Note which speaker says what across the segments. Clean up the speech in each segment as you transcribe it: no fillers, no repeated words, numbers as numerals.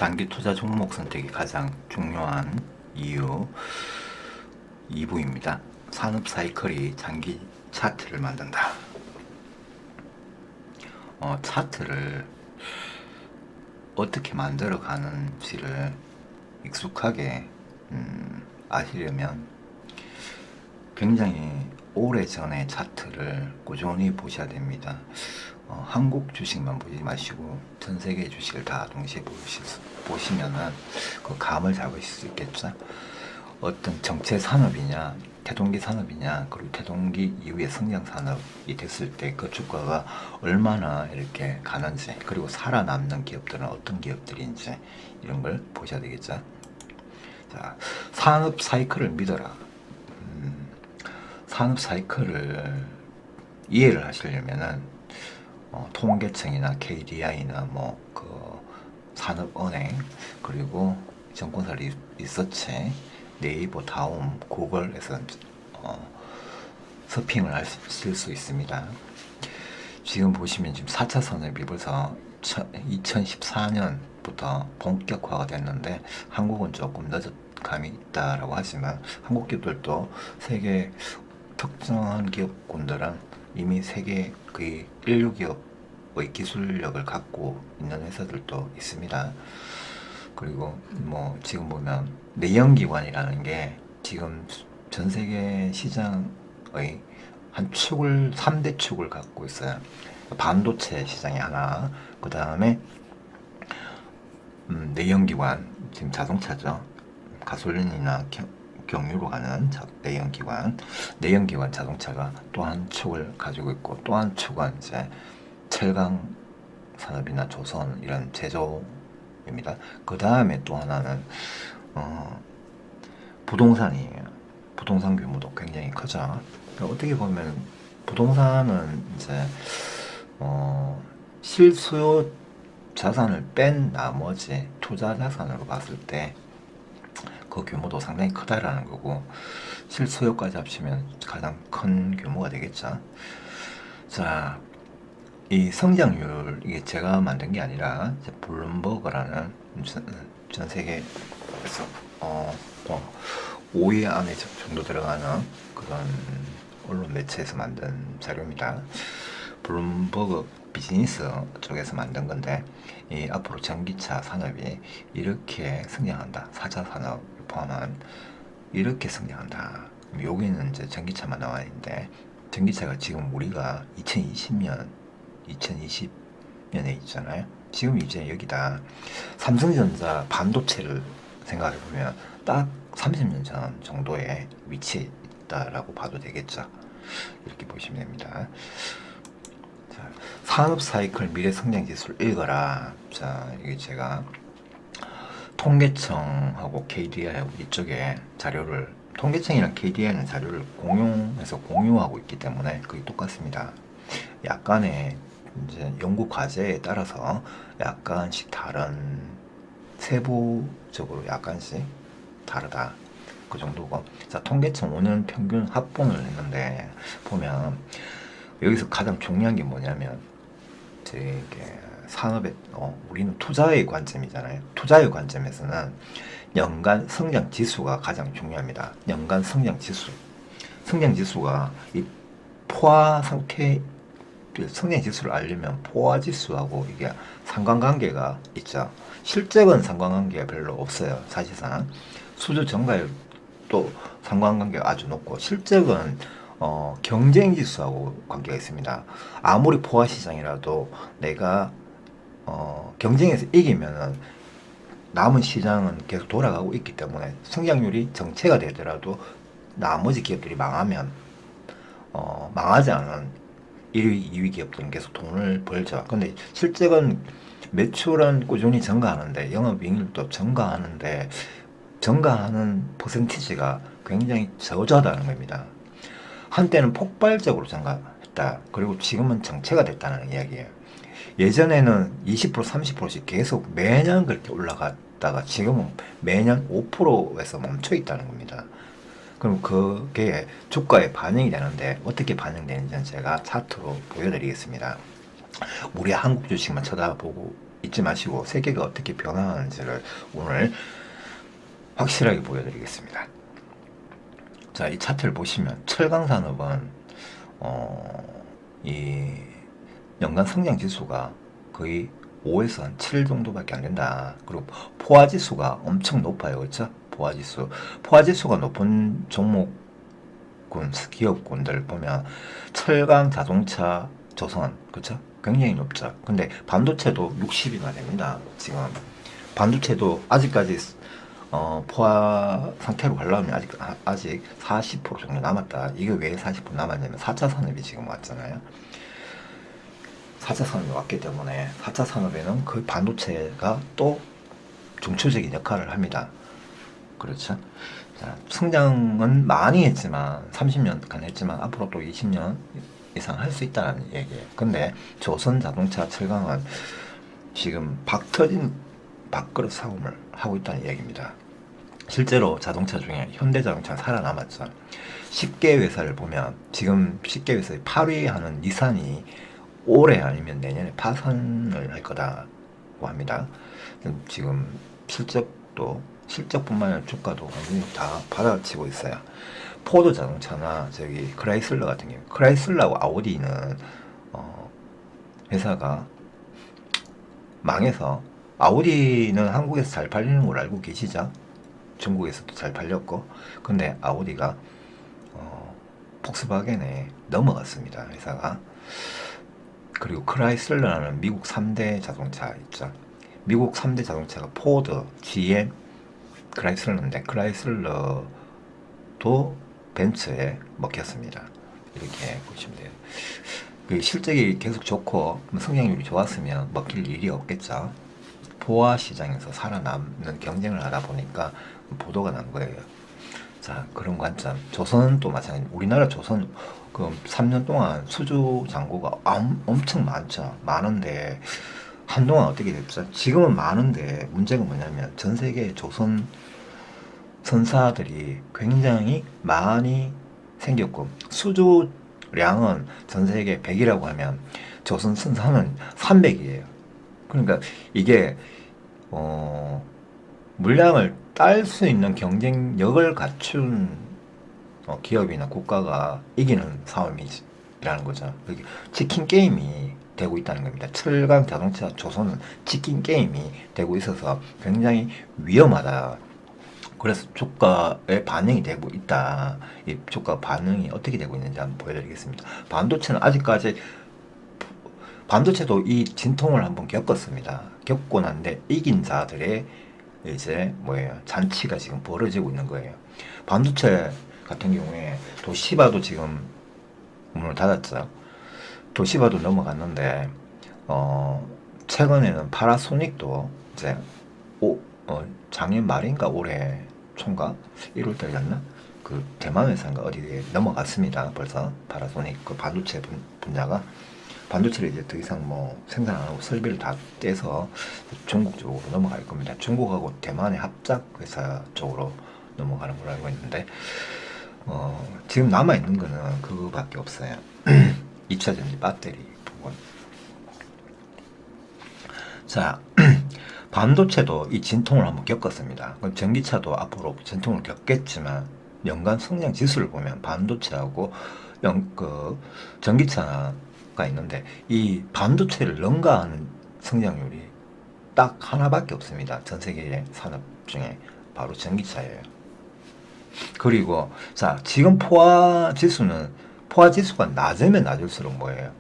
Speaker 1: 장기 투자 종목 선택이 가장 중요한 이유 2부입니다. 산업 사이클이 장기 차트를 만든다. 차트를 어떻게 만들어 가는지를 익숙하게 아시려면 굉장히 오래전의 차트를 꾸준히 보셔야 됩니다. 한국 주식만 보지 마시고 전 세계 주식을 다 동시에 보시면은 그 감을 잡으실 수 있겠죠. 어떤 정체 산업이냐, 태동기 산업이냐, 그리고 태동기 이후에 성장 산업이 됐을 때 그 주가가 얼마나 이렇게 가는지, 그리고 살아남는 기업들은 어떤 기업들인지 이런 걸 보셔야 되겠죠. 자, 산업 사이클을 믿어라. 산업 사이클을 이해를 하시려면은 통계청이나 KDI나 그 산업은행, 그리고 증권사 리서치, 네이버, 다음, 구글에서 서핑을 하실 수 있습니다. 지금 보시면 지금 4차 산업이 벌써 2014년부터 본격화가 됐는데 한국은 조금 늦은 감이 있다라고 하지만 한국 기업들도 세계 특정한 기업군들은 이미 세계 거의 인류 기업의 기술력을 갖고 있는 회사들도 있습니다. 그리고 지금 보면 내연기관이라는 게 지금 전 세계 시장의 한 축을 3대 축을 갖고 있어요. 반도체 시장이 하나, 그 다음에 내연기관, 지금 자동차죠. 가솔린이나 경유로 가는 내연기관 자동차가 또 한 축을 가지고 있고, 또 한 축은 이제 철강 산업이나 조선 이런 제조입니다. 그 다음에 또 하나는 부동산이에요. 부동산 규모도 굉장히 크죠. 어떻게 보면 부동산은 이제 실수요 자산을 뺀 나머지 투자 자산으로 봤을 때 그 규모도 상당히 크다라는 거고, 실수요까지 합치면 가장 큰 규모가 되겠죠. 자, 이 성장률, 이게 제가 만든 게 아니라 블룸버그라는 전 세계에서 5위 안에 정도 들어가는 그런 언론 매체에서 만든 자료입니다. 블룸버그 비즈니스 쪽에서 만든 건데, 이 앞으로 전기차 산업이 이렇게 성장한다. 4차 산업 포함한 이렇게 성장한다. 여기는 이제 전기차만 나와 있는데, 전기차가 지금 우리가 2020년에 있잖아요. 지금 이제 여기다 삼성전자 반도체를 생각해 보면 딱 30년 전 정도의 위치에 있다라고 봐도 되겠죠. 이렇게 보시면 됩니다. 자, 산업 사이클 미래 성장 지수를 읽어라. 자, 이게 제가 통계청하고 KDI하고 이쪽에 자료를, 통계청이랑 KDI는 자료를 공유하고 있기 때문에 그게 똑같습니다. 약간의 이제 연구 과제에 따라서 약간씩 다른, 세부적으로 약간씩 다르다. 그 정도고. 자, 통계청 5년 평균 합본을 했는데 보면 여기서 가장 중요한 게 뭐냐면, 되게 산업의 우리는 투자의 관점이잖아요. 투자의 관점에서는 연간 성장 지수가 가장 중요합니다. 연간 성장 지수가 이 포화 상태, 성장 지수를 알려면 포화 지수하고 이게 상관관계가 있죠. 실적은 상관관계가 별로 없어요. 사실상 수주 증가율도 상관관계가 아주 높고, 실적은 경쟁 지수하고 관계가 있습니다. 아무리 포화 시장이라도 내가 경쟁에서 이기면은 남은 시장은 계속 돌아가고 있기 때문에 성장률이 정체가 되더라도 나머지 기업들이 망하면 망하지 않은 1위, 2위 기업들은 계속 돈을 벌죠. 근데 실적은 매출은 꾸준히 증가하는데 영업이익률도 증가하는 퍼센티지가 굉장히 저조하다는 겁니다. 한때는 폭발적으로 증가했다. 그리고 지금은 정체가 됐다는 이야기예요. 예전에는 20%, 30%씩 계속 매년 그렇게 올라갔다가 지금은 매년 5%에서 멈춰 있다는 겁니다. 그럼 그게 주가에 반영이 되는데 어떻게 반영되는지는 제가 차트로 보여드리겠습니다. 우리 한국 주식만 쳐다보고 잊지 마시고 세계가 어떻게 변화하는지를 오늘 확실하게 보여드리겠습니다. 자, 이 차트를 보시면 철강산업은 이 연간 성장 지수가 거의 5에서 한 7 정도밖에 안 된다. 그리고 포화 지수가 엄청 높아요. 그렇죠? 포화 지수. 포화 지수가 높은 종목군, 기업군들 보면 철강, 자동차, 조선, 그렇죠? 굉장히 높죠. 근데 반도체도 60이나 됩니다. 지금 반도체도 아직까지 포화 상태로 가려면 아직 40% 정도 남았다. 이게 왜 40% 남았냐면 4차 산업이 지금 왔잖아요. 4차 산업이 왔기 때문에 4차 산업에는 그 반도체가 또 중추적인 역할을 합니다. 그렇죠? 자, 성장은 많이 했지만 30년간 했지만 앞으로 또 20년 이상 할 수 있다는 얘기예요. 근데 조선 자동차 철강은 지금 박 터진 밥그릇 싸움을 하고 있다는 얘기입니다. 실제로 자동차 중에 현대자동차는 살아남았죠. 10개 회사를 보면 지금 10개 회사의 8위 하는 닛산이 올해 아니면 내년에 파산을 할 거다고 합니다. 지금 실적뿐만 아니라 주가도 완전히 다 받아치고 있어요. 포드 자동차나 저기 크라이슬러 같은 경우, 크라이슬러하고 아우디는 회사가 망해서, 아우디는 한국에서 잘 팔리는 걸 알고 계시죠? 중국에서도 잘 팔렸고, 근데 아우디가 폭스바겐에 넘어갔습니다, 회사가. 그리고 크라이슬러는 미국 3대 자동차 있죠. 미국 3대 자동차가 포드, GM, 크라이슬러인데 크라이슬러도 벤츠에 먹혔습니다. 이렇게 보시면 돼요. 그 실적이 계속 좋고 성장률이 좋았으면 먹힐 일이 없겠죠. 포화 시장에서 살아남는 경쟁을 하다 보니까 보도가 난 거예요. 자, 그런 관점. 조선은 또 마찬가지. 우리나라 조선 그 3년 동안 수주 잔고가 엄청 많죠. 많은데 한동안 어떻게 됐죠? 지금은 많은데 문제가 뭐냐면 전 세계 조선 선사들이 굉장히 많이 생겼고, 수주량은 전 세계 100이라고 하면 조선 선사는 300이에요. 그러니까 이게 물량을 딸 수 있는 경쟁력을 갖춘 기업이나 국가가 이기는 싸움이라는 거죠. 치킨 게임이 되고 있다는 겁니다. 철강 자동차 조선은 치킨 게임이 되고 있어서 굉장히 위험하다. 그래서 주가에 반영이 되고 있다. 이 주가 반응이 어떻게 되고 있는지 한번 보여드리겠습니다. 반도체는 아직까지, 반도체도 이 진통을 한번 겪었습니다. 겪고 난데 이긴 자들의 이제 뭐예요? 잔치가 지금 벌어지고 있는 거예요. 반도체 같은 경우에 도시바도 지금 문을 닫았죠. 도시바도 넘어갔는데 최근에는 파라소닉도 이제 작년 말인가 올해 총각 1월달이었나? 그 대만 회사인가 어디에 넘어갔습니다. 벌써 파라소닉 그 반도체 분야가, 반도체를 이제 더 이상 뭐 생산 안 하고 설비를 다 떼서 중국 쪽으로 넘어갈 겁니다. 중국하고 대만의 합작 회사 쪽으로 넘어가는 걸로 알고 있는데 지금 남아 있는 거는 그거밖에 없어요. 2차 전지 배터리 부분. 자, 반도체도 이 진통을 한번 겪었습니다. 그럼 전기차도 앞으로 진통을 겪겠지만 연간 성장 지수를 보면 반도체하고 전기차가 있는데 이 반도체를 능가하는 성장률이 딱 하나밖에 없습니다. 전 세계의 산업 중에 바로 전기차예요. 그리고 자, 지금 포화 지수가 낮으면 낮을수록 뭐예요?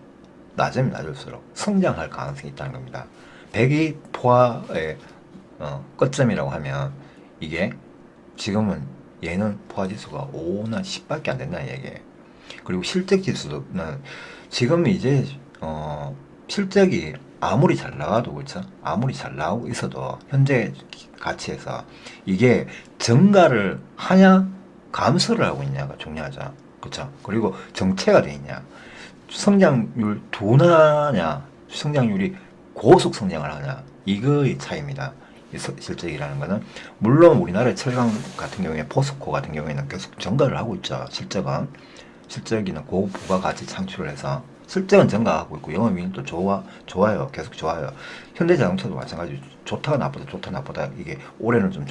Speaker 1: 낮으면 낮을수록 성장할 가능성이 있다는 겁니다. 100이 포화의 끝점이라고 하면 이게 지금은 얘는 포화 지수가 5나 10밖에 안 된다는 얘기예요. 그리고 실적 지수는 지금 이제 실적이 아무리 잘 나와도, 그렇죠? 아무리 잘 나오고 있어도 현재 가치에서 이게 증가를 하냐 감소를 하고 있냐가 중요하죠. 그렇죠? 그리고 정체가 돼 있냐, 성장률 둔화냐 성장률이 고속 성장을 하냐, 이거의 차이입니다. 실적이라는 거는. 물론 우리나라의 철강 같은 경우에 포스코 같은 경우에는 계속 증가를 하고 있죠. 실적이나 고부가가치 창출을 해서. 실적은 증가하고 있고 영업이익도 좋아요. 계속 좋아요. 현대자동차도 마찬가지. 좋다 나쁘다 좋다 나쁘다 이게 올해는 좀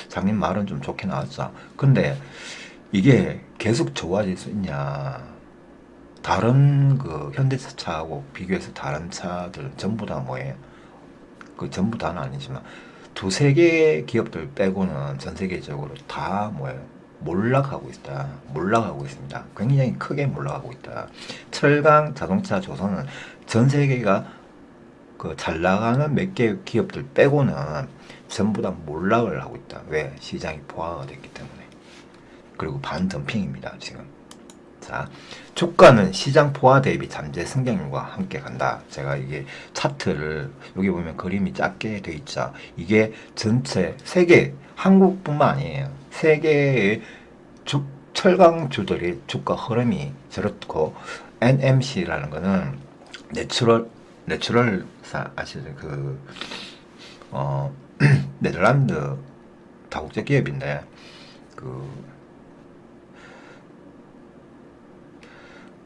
Speaker 1: 작년 말은 좀 좋게 나왔어. 근데 이게 계속 좋아질 수 있냐? 다른 그 현대차하고 비교해서 다른 차들 전부 다 뭐예요? 그 전부 다는 아니지만 두세 개 기업들 빼고는 전 세계적으로 다 뭐예요? 몰락하고 있다. 몰락하고 있습니다. 굉장히 크게 몰락하고 있다. 철강, 자동차, 조선은 전 세계가 그 잘 나가는 몇 개 기업들 빼고는 전부 다 몰락을 하고 있다. 왜? 시장이 포화가 됐기 때문에. 그리고 반덤핑입니다, 지금. 자, 주가는 시장 포화 대비 잠재 성장률과 함께 간다. 제가 이게 차트를 여기 보면 그림이 작게 돼 있죠. 이게 전체 세계 한국뿐만 아니에요. 세계의 철강주들의 주가 흐름이 저렇고 NMC라는 거는 내추럴사 아시죠? 네덜란드 다국제 기업인데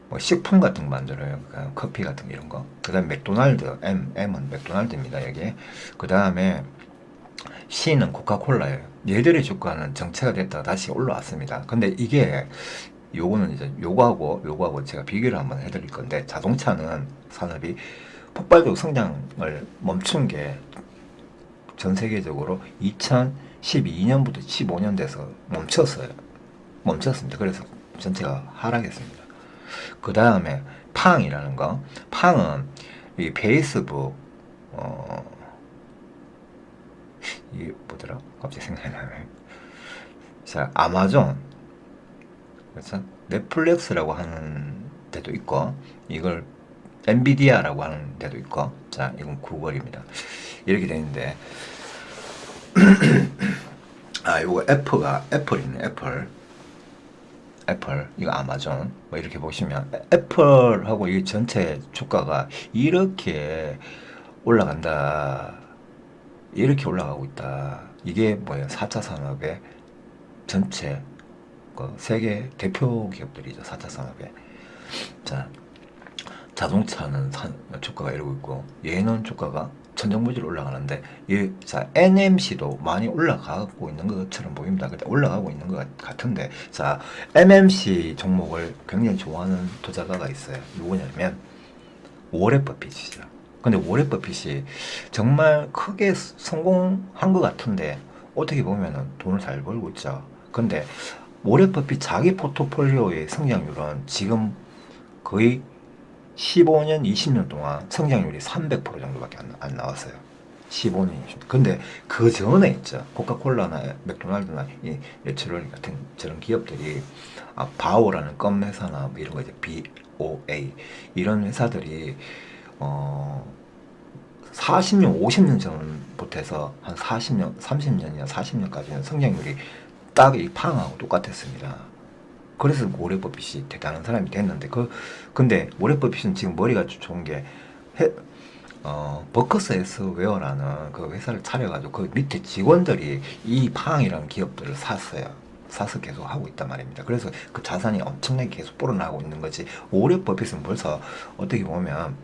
Speaker 1: 뭐 식품 같은 거 만들어요. 그러니까 커피 같은 거 이런 거. 그 다음에 맥도날드, M은 맥도날드입니다. 여기. 그 다음에 C는 코카콜라예요. 얘들의 주가는 정체가 됐다가 다시 올라왔습니다. 근데 이게 요거는 이제 요거하고 제가 비교를 한번 해드릴 건데 자동차는 산업이 폭발적 성장을 멈춘 게 전 세계적으로 2012년부터 15년 돼서 멈췄습니다. 그래서 전체가 하락했습니다. 그 다음에 팡이라는 거. 팡은 이 페이스북 이게 뭐더라? 갑자기 생각이 나네. 자, 아마존, 그래서 넷플릭스라고 하는 데도 있고, 이걸 엔비디아라고 하는 데도 있고, 자, 이건 구글입니다. 이렇게 되는데, 요거 애플이네, 애플, 이거 아마존, 뭐 이렇게 보시면, 애플하고 이 전체 주가가 이렇게 올라간다. 이렇게 올라가고 있다. 이게 뭐예요? 4차 산업의 전체, 그 세계 대표 기업들이죠. 4차 산업의. 자, 자동차는 주가가 이러고 있고, 얘는 주가가 천정부지로 올라가는데, 자, NMC도 많이 올라가고 있는 것처럼 보입니다. 근데 올라가고 있는 것 같은데, 자, MMC 종목을 굉장히 좋아하는 투자가가 있어요. 누구냐면, 워렌 버핏이죠. 근데 워렌 버핏이 정말 크게 성공한 것 같은데, 어떻게 보면은 돈을 잘 벌고 있죠. 근데 워렌 버핏 자기 포트폴리오의 성장률은 지금 거의 15년, 20년 동안 성장률이 300% 정도밖에 안 나왔어요. 15년, 20년. 근데 그 전에 있죠. 코카콜라나 맥도날드나 이 내추럴 같은 저런 기업들이, 바오라는 껌 회사나 뭐 이런 거 이제 BOA 이런 회사들이 40년, 50년 전부터 해서 한 40년, 30년이나 40년까지는 성장률이 딱 이 팡하고 똑같았습니다. 그래서 워렌 버핏이 대단한 사람이 됐는데, 근데 워렌 버핏은 지금 머리가 좋은 게, 버커스 웨어라는 그 회사를 차려가지고 그 밑에 직원들이 이 팡이라는 기업들을 사서 계속 하고 있단 말입니다. 그래서 그 자산이 엄청나게 계속 불어나고 있는 거지. 워렌 버핏은 벌써 어떻게 보면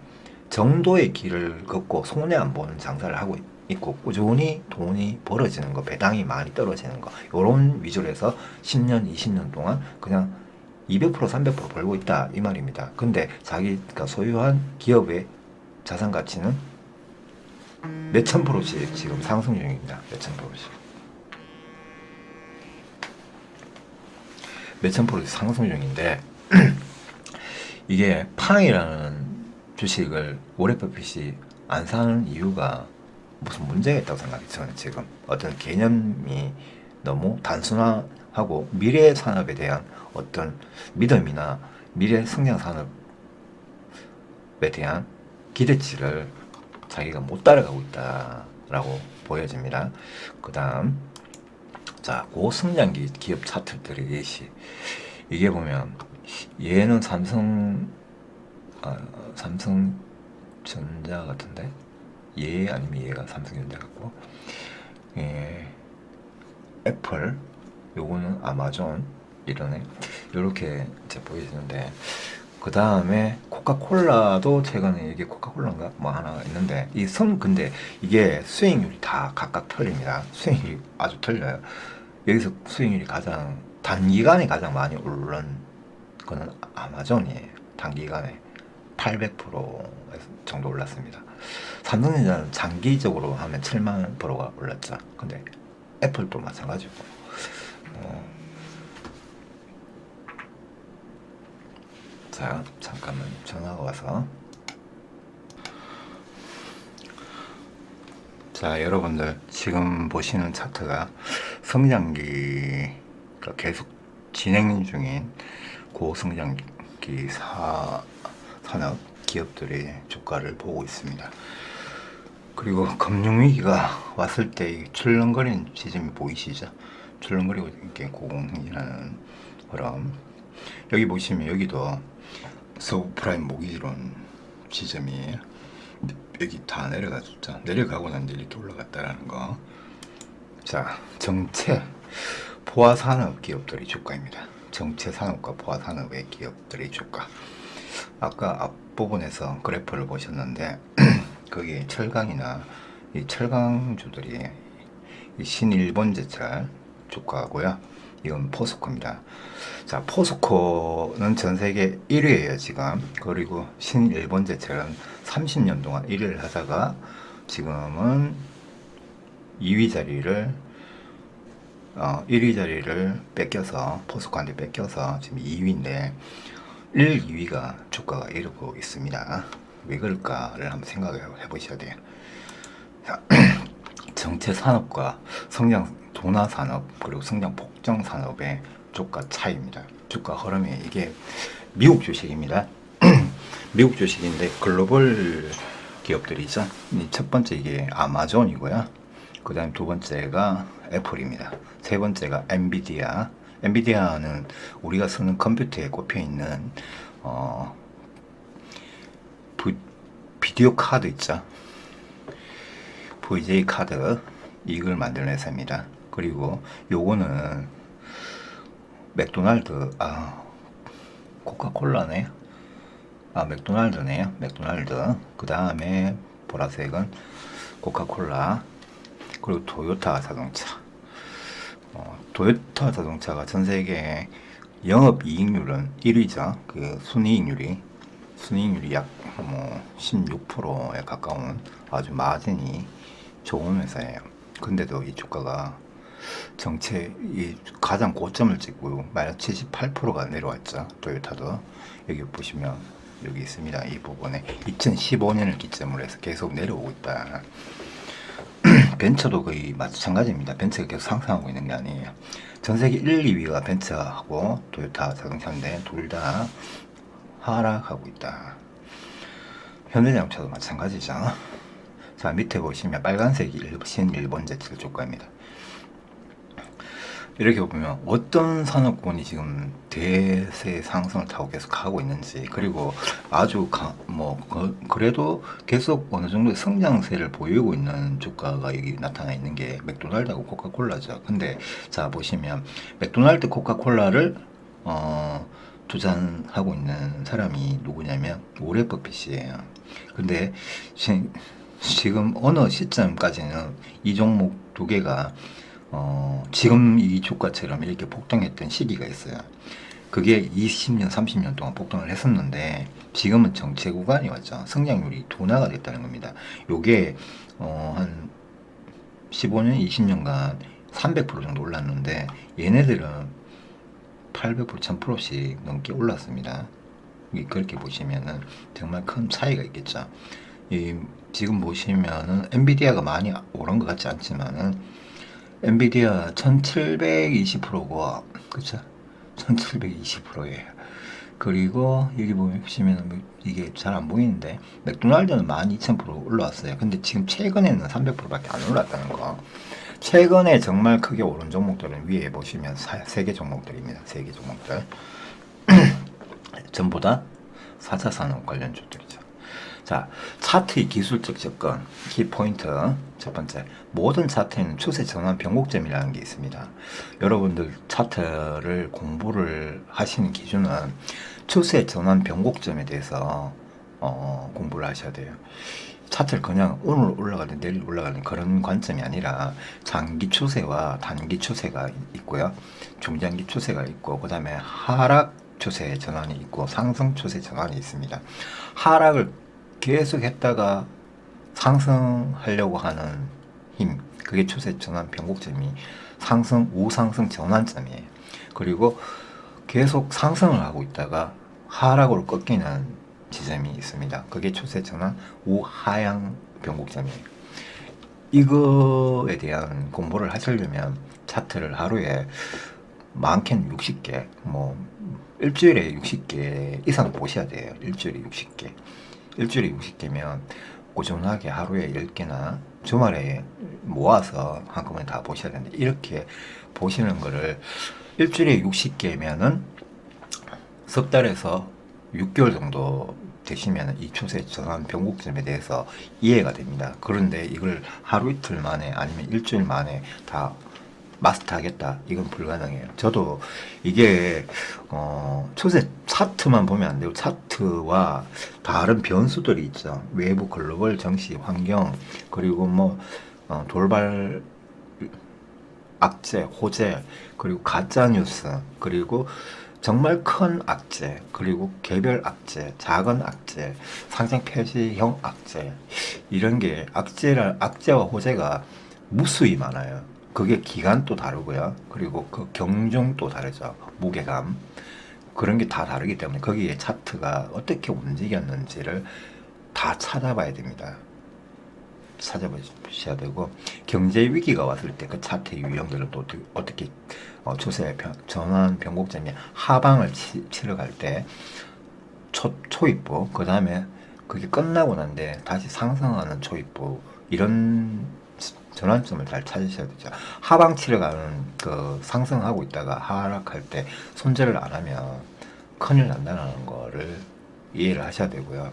Speaker 1: 정도의 길을 걷고 손해 안 보는 장사를 하고 있고, 꾸준히 돈이 벌어지는 거, 배당이 많이 떨어지는 거, 요런 위주로 해서 10년, 20년 동안 그냥 200%, 300% 벌고 있다 이 말입니다. 근데 자기가 소유한 기업의 자산 가치는 몇천 프로씩 지금 상승 중입니다. 몇천 프로씩 상승 중인데, 이게 팡이라는 주식을 워렌 버핏이 안 사는 이유가 무슨 문제가 있다고 생각해요. 저는 지금 어떤 개념이 너무 단순화하고 미래 산업에 대한 어떤 믿음이나 미래 성장 산업에 대한 기대치를 자기가 못 따라가고 있다라고 보여집니다. 그 다음, 자, 고성장기 기업 차트들이 이게 보면 얘는 삼성전자 같은데, 얘 아니면 얘가 삼성전자 같고, 애플, 요거는 아마존 이러네. 요렇게 이제 보여지는데, 그 다음에 코카콜라도 최근에 이게 코카콜라인가 뭐 하나 있는데 근데 이게 수익률이 다 각각 틀립니다. 수익률이 아주 틀려요. 여기서 수익률이 가장 단기간에 가장 많이 오른 거는 아마존이에요. 단기간에 800% 정도 올랐습니다. 삼성전자는 장기적으로 하면 7만 프로가 올랐죠. 근데 애플도 마찬가지고. 자, 잠깐만 전화가 와서. 자, 여러분들 지금 보시는 차트가 성장기가 계속 진행 중인 고성장기 산업 기업들의 주가를 보고 있습니다. 그리고 금융위기가 왔을 때 출렁거리는 지점이 보이시죠? 출렁거리고 이렇게 고공행진하는 그럼 여기 보시면 여기도 서브프라임 모기지론 지점이에요. 여기 다 내려갔죠. 내려가고 난 뒤에 이렇게 올라갔다라는 거. 자, 정체 포화산업 기업들의 주가입니다. 정체 산업과 포화산업의 기업들의 주가. 아까 앞부분에서 그래프를 보셨는데 거기에 철강이나 이 철강주들이 이 신일본제철 주가고요. 이건 포스코입니다. 자, 포스코는 전 세계 1위예요 지금. 그리고 신일본제철은 30년 동안 1위를 하다가 지금은 2위 자리를 1위 자리를 뺏겨서 포스코한테 뺏겨서 지금 2위인데 1, 2위가 주가가 이러고 있습니다. 왜 그럴까를 한번 생각해 보셔야 돼요. 자, 정체 산업과 성장 둔화 산업 그리고 성장 폭정 산업의 주가 차이입니다. 주가 흐름이 이게 미국 주식입니다. 미국 주식인데 글로벌 기업들이죠. 첫 번째 이게 아마존이고요. 그 다음 두 번째가 애플입니다. 세 번째가 엔비디아. 엔비디아는 우리가 쓰는 컴퓨터에 꼽혀 있는 비디오 카드 있죠. VJ 카드 이걸 만드는 회사입니다. 그리고 요거는 맥도날드 코카콜라네요. 맥도날드네요. 맥도날드. 그 다음에 보라색은 코카콜라. 그리고 토요타 자동차. 토요타 자동차가 전 세계 영업 이익률은 1위죠. 그 순이익률이 약 16%에 가까운 아주 마진이 좋은 회사예요. 근데도 이 주가가 이 가장 고점을 찍고 마이너스 78%가 내려왔죠. 토요타도 여기 보시면 여기 있습니다. 이 부분에 2015년을 기점으로 해서 계속 내려오고 있다. 벤처도 거의 마찬가지입니다. 벤처가 계속 상승하고 있는 게 아니에요. 전 세계 1, 2위가 벤처하고 토요타 자동차인데 둘 다 하락하고 있다. 현대자동차도 마찬가지죠. 자, 밑에 보시면 빨간색이 신일본제철 주가입니다. 이렇게 보면 어떤 산업군이 지금 대세 상승을 타고 계속 가고 있는지, 그리고 아주 그래도 계속 어느 정도 성장세를 보이고 있는 주가가 여기 나타나 있는 게 맥도날드하고 코카콜라죠. 근데 자 보시면 맥도날드 코카콜라를 투자하고 있는 사람이 누구냐면 오렌 버핏이에요. 근데 지금 어느 시점까지는 이 종목 두 개가 지금 이 주가처럼 이렇게 폭등했던 시기가 있어요. 그게 20년, 30년 동안 폭등을 했었는데 지금은 정체 구간이 왔죠. 성장률이 둔화가 됐다는 겁니다. 요게 한 15년, 20년간 300% 정도 올랐는데 얘네들은 800%, 1000%씩 넘게 올랐습니다. 그렇게 보시면은 정말 큰 차이가 있겠죠. 지금 보시면은 엔비디아가 많이 오른 것 같지 않지만은 엔비디아 1720%고 그쵸? 1720%예요. 그리고 여기 보시면 이게 잘 안 보이는데 맥도날드는 12,000% 올라왔어요. 근데 지금 최근에는 300%밖에 안 올랐다는 거. 최근에 정말 크게 오른 종목들은 위에 보시면 3개 종목들입니다. 3개 종목들. 전부 다 4차 산업 관련 주들이죠. 자, 차트의 기술적 접근, 키포인트. 첫 번째, 모든 차트에는 추세 전환 변곡점이라는 게 있습니다. 여러분들 차트를 공부를 하시는 기준은 추세 전환 변곡점에 대해서 공부를 하셔야 돼요. 차트를 그냥 오늘 올라가는 내일 올라가는 그런 관점이 아니라 장기 추세와 단기 추세가 있고요. 중장기 추세가 있고, 그 다음에 하락 추세 전환이 있고 상승 추세 전환이 있습니다. 하락을 계속 했다가 상승하려고 하는 힘, 그게 추세 전환 변곡점이 상승, 우상승 전환점이에요. 그리고 계속 상승을 하고 있다가 하락으로 꺾이는 지점이 있습니다. 그게 추세 전환 우하향 변곡점이에요. 이거에 대한 공부를 하시려면 차트를 하루에 많게는 60개, 뭐 일주일에 60개 이상 보셔야 돼요. 일주일에 60개. 일주일에 60개면 꾸준하게 하루에 10개나 주말에 모아서 한꺼번에 다 보셔야 되는데, 이렇게 보시는 거를 일주일에 60개면은 석 달에서 6개월 정도 되시면 이 추세 전환 변곡점에 대해서 이해가 됩니다. 그런데 이걸 하루 이틀 만에 아니면 일주일 만에 다 마스터하겠다, 이건 불가능해요. 저도 이게 추세 차트만 보면 안 되고 차트와 다른 변수들이 있죠. 외부 글로벌 정시 환경, 그리고 뭐 돌발 악재, 호재, 그리고 가짜 뉴스, 그리고 정말 큰 악재, 그리고 개별 악재, 작은 악재, 상생 폐지형 악재, 이런 게 악재와 호재가 무수히 많아요. 그게 기간도 다르고요. 그리고 그 경중도 다르죠. 무게감. 그런 게 다 다르기 때문에 거기에 차트가 어떻게 움직였는지를 다 찾아봐야 됩니다. 찾아보셔야 되고, 경제 위기가 왔을 때 그 차트의 유형들을 또 어떻게 추세 전환 변곡점이 하방을 치러 갈 때 초입부, 그 다음에 그게 끝나고 난데 다시 상승하는 초입부, 이런 전환점을 잘 찾으셔야 되죠. 하방 치러 가는 그 상승하고 있다가 하락할 때 손절을 안 하면 큰일 난다는 거를 이해를 하셔야 되고요.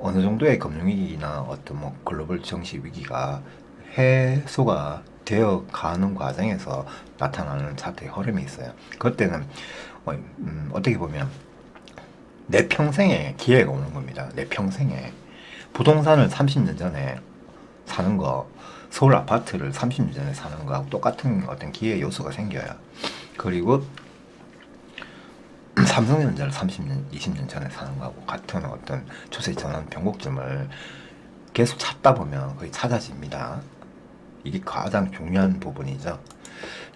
Speaker 1: 어느 정도의 금융위기나 어떤 뭐 글로벌 정시 위기가 해소가 되어 가는 과정에서 나타나는 차트의 흐름이 있어요. 그때는 어떻게 보면 내 평생에 기회가 오는 겁니다. 내 평생에 부동산을 30년 전에 사는 거, 서울 아파트를 30년 전에 사는 거하고 똑같은 어떤 기회 요소가 생겨요. 그리고 삼성전자를 30년, 20년 전에 사는 거하고 같은 어떤 추세 전환 변곡점을 계속 찾다 보면 거의 찾아집니다. 이게 가장 중요한 부분이죠.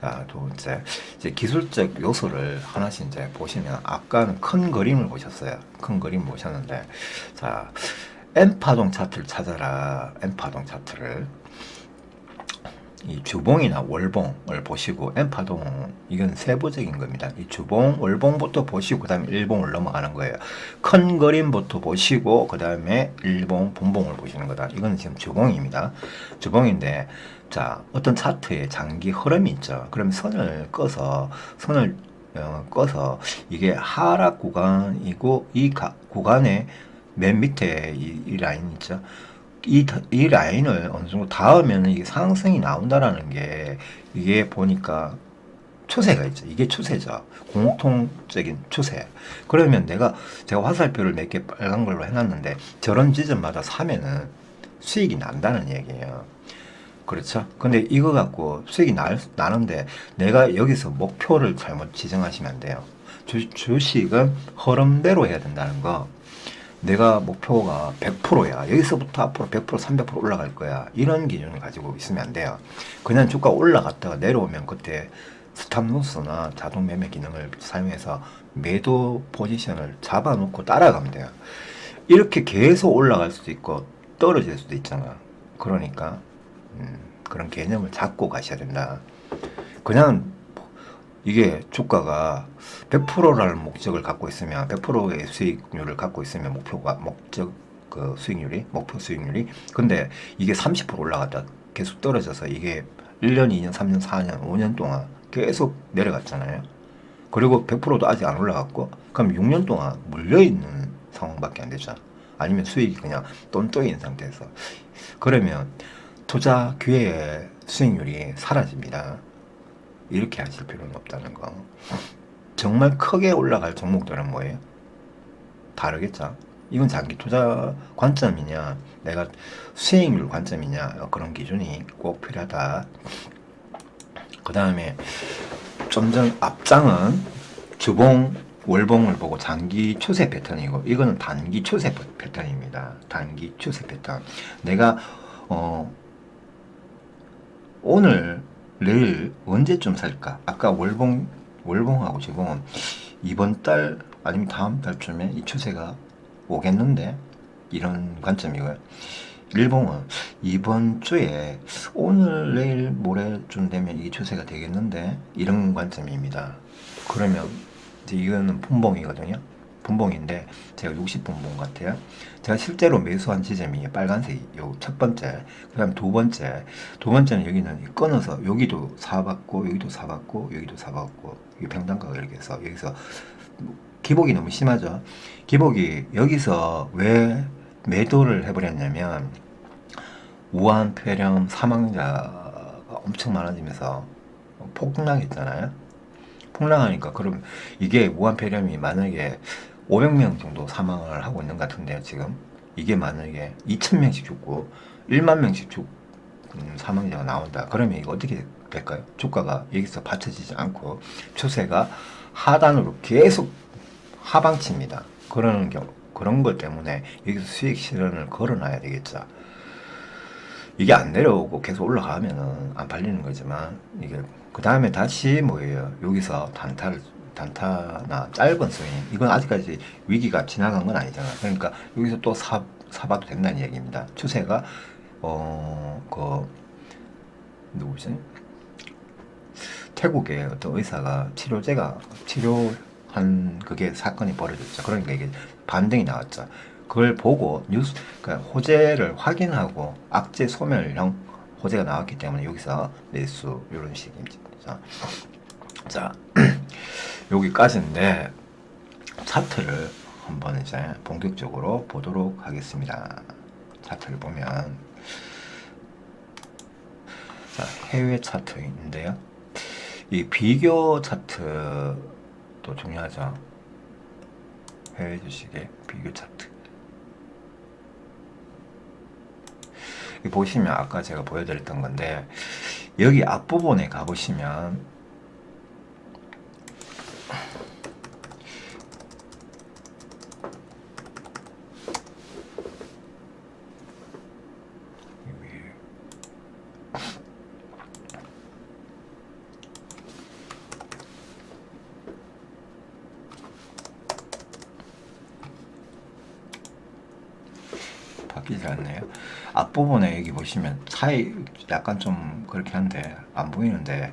Speaker 1: 자, 두 번째, 이제 기술적 요소를 하나씩 이제 보시면, 아까는 큰 그림을 보셨어요. 큰 그림 보셨는데, 자, N파동 차트를 찾아라. N파동 차트를. 이 주봉이나 월봉을 보시고, N파동, 이건 세부적인 겁니다. 이 주봉, 월봉부터 보시고, 그 다음에 일봉을 넘어가는 거예요. 큰 그림부터 보시고, 그 다음에 일봉, 분봉을 보시는 거다. 이건 지금 주봉입니다. 주봉인데, 자, 어떤 차트에 장기 흐름이 있죠. 그럼 선을 꺼서, 이게 하락 구간이고, 이 구간에 맨 밑에 이 라인 있죠. 이 라인을 어느 정도 닿으면 이게 상승이 나온다라는 게, 이게 보니까 추세가 있죠. 이게 추세죠. 공통적인 추세. 그러면 제가 화살표를 몇 개 빨간 걸로 해놨는데, 저런 지점마다 사면은 수익이 난다는 얘기예요. 그렇죠. 근데 이거 갖고 수익이 나는데 내가 여기서 목표를 잘못 지정하시면 안 돼요. 주식은 흐름대로 해야 된다는 거. 내가 목표가 100%야. 여기서부터 앞으로 100%, 300% 올라갈 거야. 이런 기준을 가지고 있으면 안 돼요. 그냥 주가 올라갔다가 내려오면 그때 스탑로스나 자동 매매 기능을 사용해서 매도 포지션을 잡아놓고 따라가면 돼요. 이렇게 계속 올라갈 수도 있고 떨어질 수도 있잖아. 그러니까 그런 개념을 잡고 가셔야 된다. 그냥 이게 주가가 100%라는 목적을 갖고 있으면, 100%의 수익률을 갖고 있으면 목표 수익률이, 근데 이게 30% 올라갔다 계속 떨어져서 이게 1년, 2년, 3년, 4년, 5년 동안 계속 내려갔잖아요. 그리고 100%도 아직 안 올라갔고, 그럼 6년 동안 물려있는 상황밖에 안 되죠. 아니면 수익이 그냥 똔똔인 상태에서. 그러면 투자 기회의 수익률이 사라집니다. 이렇게 하실 필요는 없다는 거. 정말 크게 올라갈 종목들은 뭐예요? 다르겠죠. 이건 장기 투자 관점이냐, 내가 수익률 관점이냐, 그런 기준이 꼭 필요하다. 그 다음에 좀 전 앞장은 주봉, 월봉을 보고 장기 추세 패턴이고, 이거는 단기 추세 패턴입니다. 단기 추세 패턴. 내가 오늘, 내일 언제쯤 살까? 아까 월봉하고 주봉은 이번 달 아니면 다음 달쯤에 이 추세가 오겠는데, 이런 관점이고요. 일봉은 이번 주에 오늘 내일 모레쯤 되면 이 추세가 되겠는데, 이런 관점입니다. 그러면 이제 이거는 분봉이거든요. 분봉인데 제가 60분봉 같아요. 제가 실제로 매수한 지점이 빨간색이 요 첫 번째, 그 다음 두 번째는 여기는 끊어서 여기도 사봤고 여기도 사봤고 여기도 사봤고, 이 평단가가 이렇게 해서 여기서 기복이 너무 심하죠. 기복이 여기서 왜 매도를 해버렸냐면, 우한 폐렴 사망자가 엄청 많아지면서 폭락했잖아요. 폭락하니까, 그럼 이게 우한 폐렴이 만약에 500명 정도 사망을 하고 있는 것 같은데요, 지금. 이게 만약에 2,000명씩 죽고 1만 명씩 사망자가 나온다. 그러면 이거 어떻게 될까요? 주가가 여기서 받쳐지지 않고 추세가 하단으로 계속 하방칩니다. 그런 것 때문에 여기서 수익 실현을 걸어놔야 되겠죠. 이게 안 내려오고 계속 올라가면은 안 팔리는 거지만, 이게 그 다음에 다시 뭐예요? 여기서 단타나 짧은 스윙, 이건 아직까지 위기가 지나간 건 아니잖아. 그러니까 여기서 또 사봐도 된다는 얘기입니다. 추세가 누구지? 태국의 어떤 의사가 치료한 그게 사건이 벌어졌죠. 그러니까 이게 반등이 나왔죠. 그걸 보고 그러니까 호재를 확인하고 악재 소멸형 호재가 나왔기 때문에 여기서 매수, 이런 식입니다. 자, 여기까지인데 차트를 한번 이제 본격적으로 보도록 하겠습니다. 차트를 보면, 자, 해외 차트인데요. 이 비교 차트도 중요하죠. 해외 주식의 비교 차트. 보시면 아까 제가 보여드렸던 건데, 여기 앞부분에 가보시면 바뀌지 않네요. 앞부분에 여기 보시면 차이 약간 좀 그렇게 한데 안 보이는데,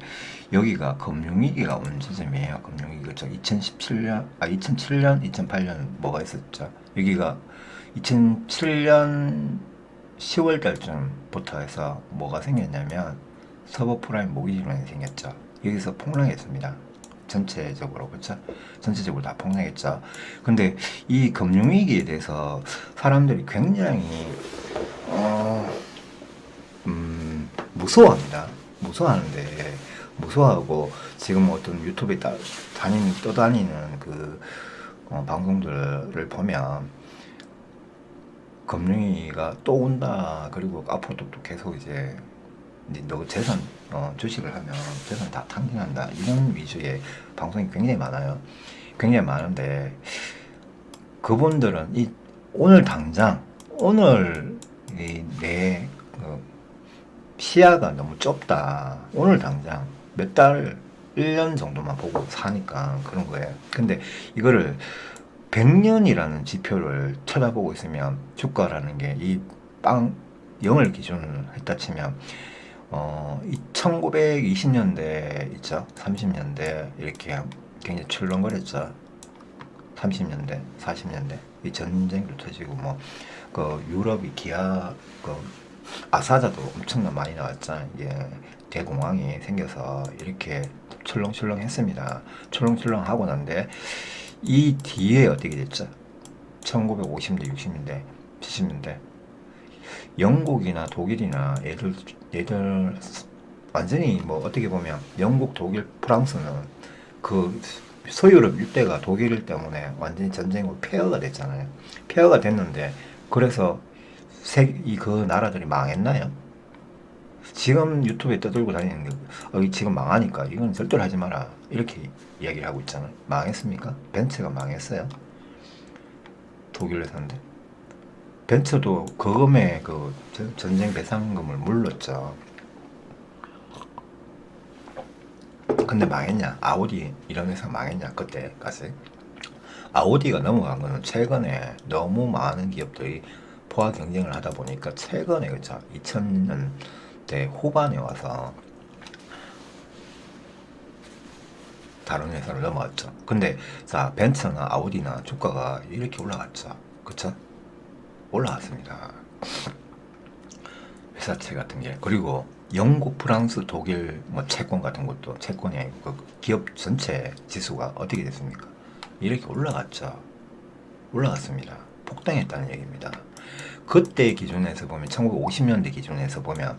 Speaker 1: 여기가 금융위기가 온 지점이에요. 금융위기. 그렇죠. 2007년, 2008년 뭐가 있었죠. 여기가 2007년 10월 달쯤부터 해서 뭐가 생겼냐면, 서브프라임 모기지론이 생겼죠. 여기서 폭락했습니다. 전체적으로. 그렇죠? 전체적으로 다 폭락했죠. 근데 이 금융위기에 대해서 사람들이 굉장히 무서워합니다. 무서워하고, 지금 어떤 유튜브에 떠다니는 그 방송들을 보면, 금융위기가 또 온다, 그리고 앞으로도 또 계속 이제 너 재산 주식을 하면 재산 다 탕진한다, 이런 위주의 방송이 굉장히 많아요. 굉장히 많은데, 그분들은 오늘 당장, 오늘 내 시야가 너무 좁다, 오늘 당장 몇 달, 1년 정도만 보고 사니까 그런 거예요. 근데 이거를 100년이라는 지표를 쳐다보고 있으면, 주가라는 게 이 0을 기준으로 했다 치면 1920년대 있죠. 30년대 이렇게 굉장히 출렁거렸죠. 30년대, 40년대 이 전쟁도 터지고, 그 유럽이 아사자도 엄청나 많이 나왔죠. 이게 대공황이 생겨서 이렇게 출렁출렁 했습니다. 출렁출렁 하고 난데, 이 뒤에 어떻게 됐죠? 1950년대, 60년대 70년대. 영국이나 독일이나 얘들 완전히 뭐 어떻게 보면 영국, 독일, 프랑스는 그 서유럽 일대가 독일 때문에 완전히 전쟁으로 폐허가 됐잖아요. 폐허가 됐는데 그래서 그 나라들이 망했나요? 지금 유튜브에 떠들고 다니는 게 지금 망하니까 이건 절대로 하지 마라 이렇게 이야기를 하고 있잖아요. 망했습니까? 벤츠가 망했어요? 독일 회사인데 벤츠도 그금의 그 전쟁 배상금을 물렀죠. 근데 망했냐? 아우디 이런 회사 망했냐? 그때까지 아우디가 넘어간 거는 최근에 너무 많은 기업들이 포화 경쟁을 하다 보니까 최근에 그죠? 2000년대 후반에 와서 다른 회사를 넘어갔죠. 근데 자 벤츠나 아우디나 주가가 이렇게 올라갔죠. 그쵸? 올라왔습니다. 회사채 같은 게. 그리고 영국, 프랑스, 독일 뭐 채권 같은 것도 채권이 아니고 그 기업 전체 지수가 어떻게 됐습니까? 이렇게 올라갔죠. 올라갔습니다. 폭등했다는 얘기입니다. 그때 기준에서 보면 1950년대 기준에서 보면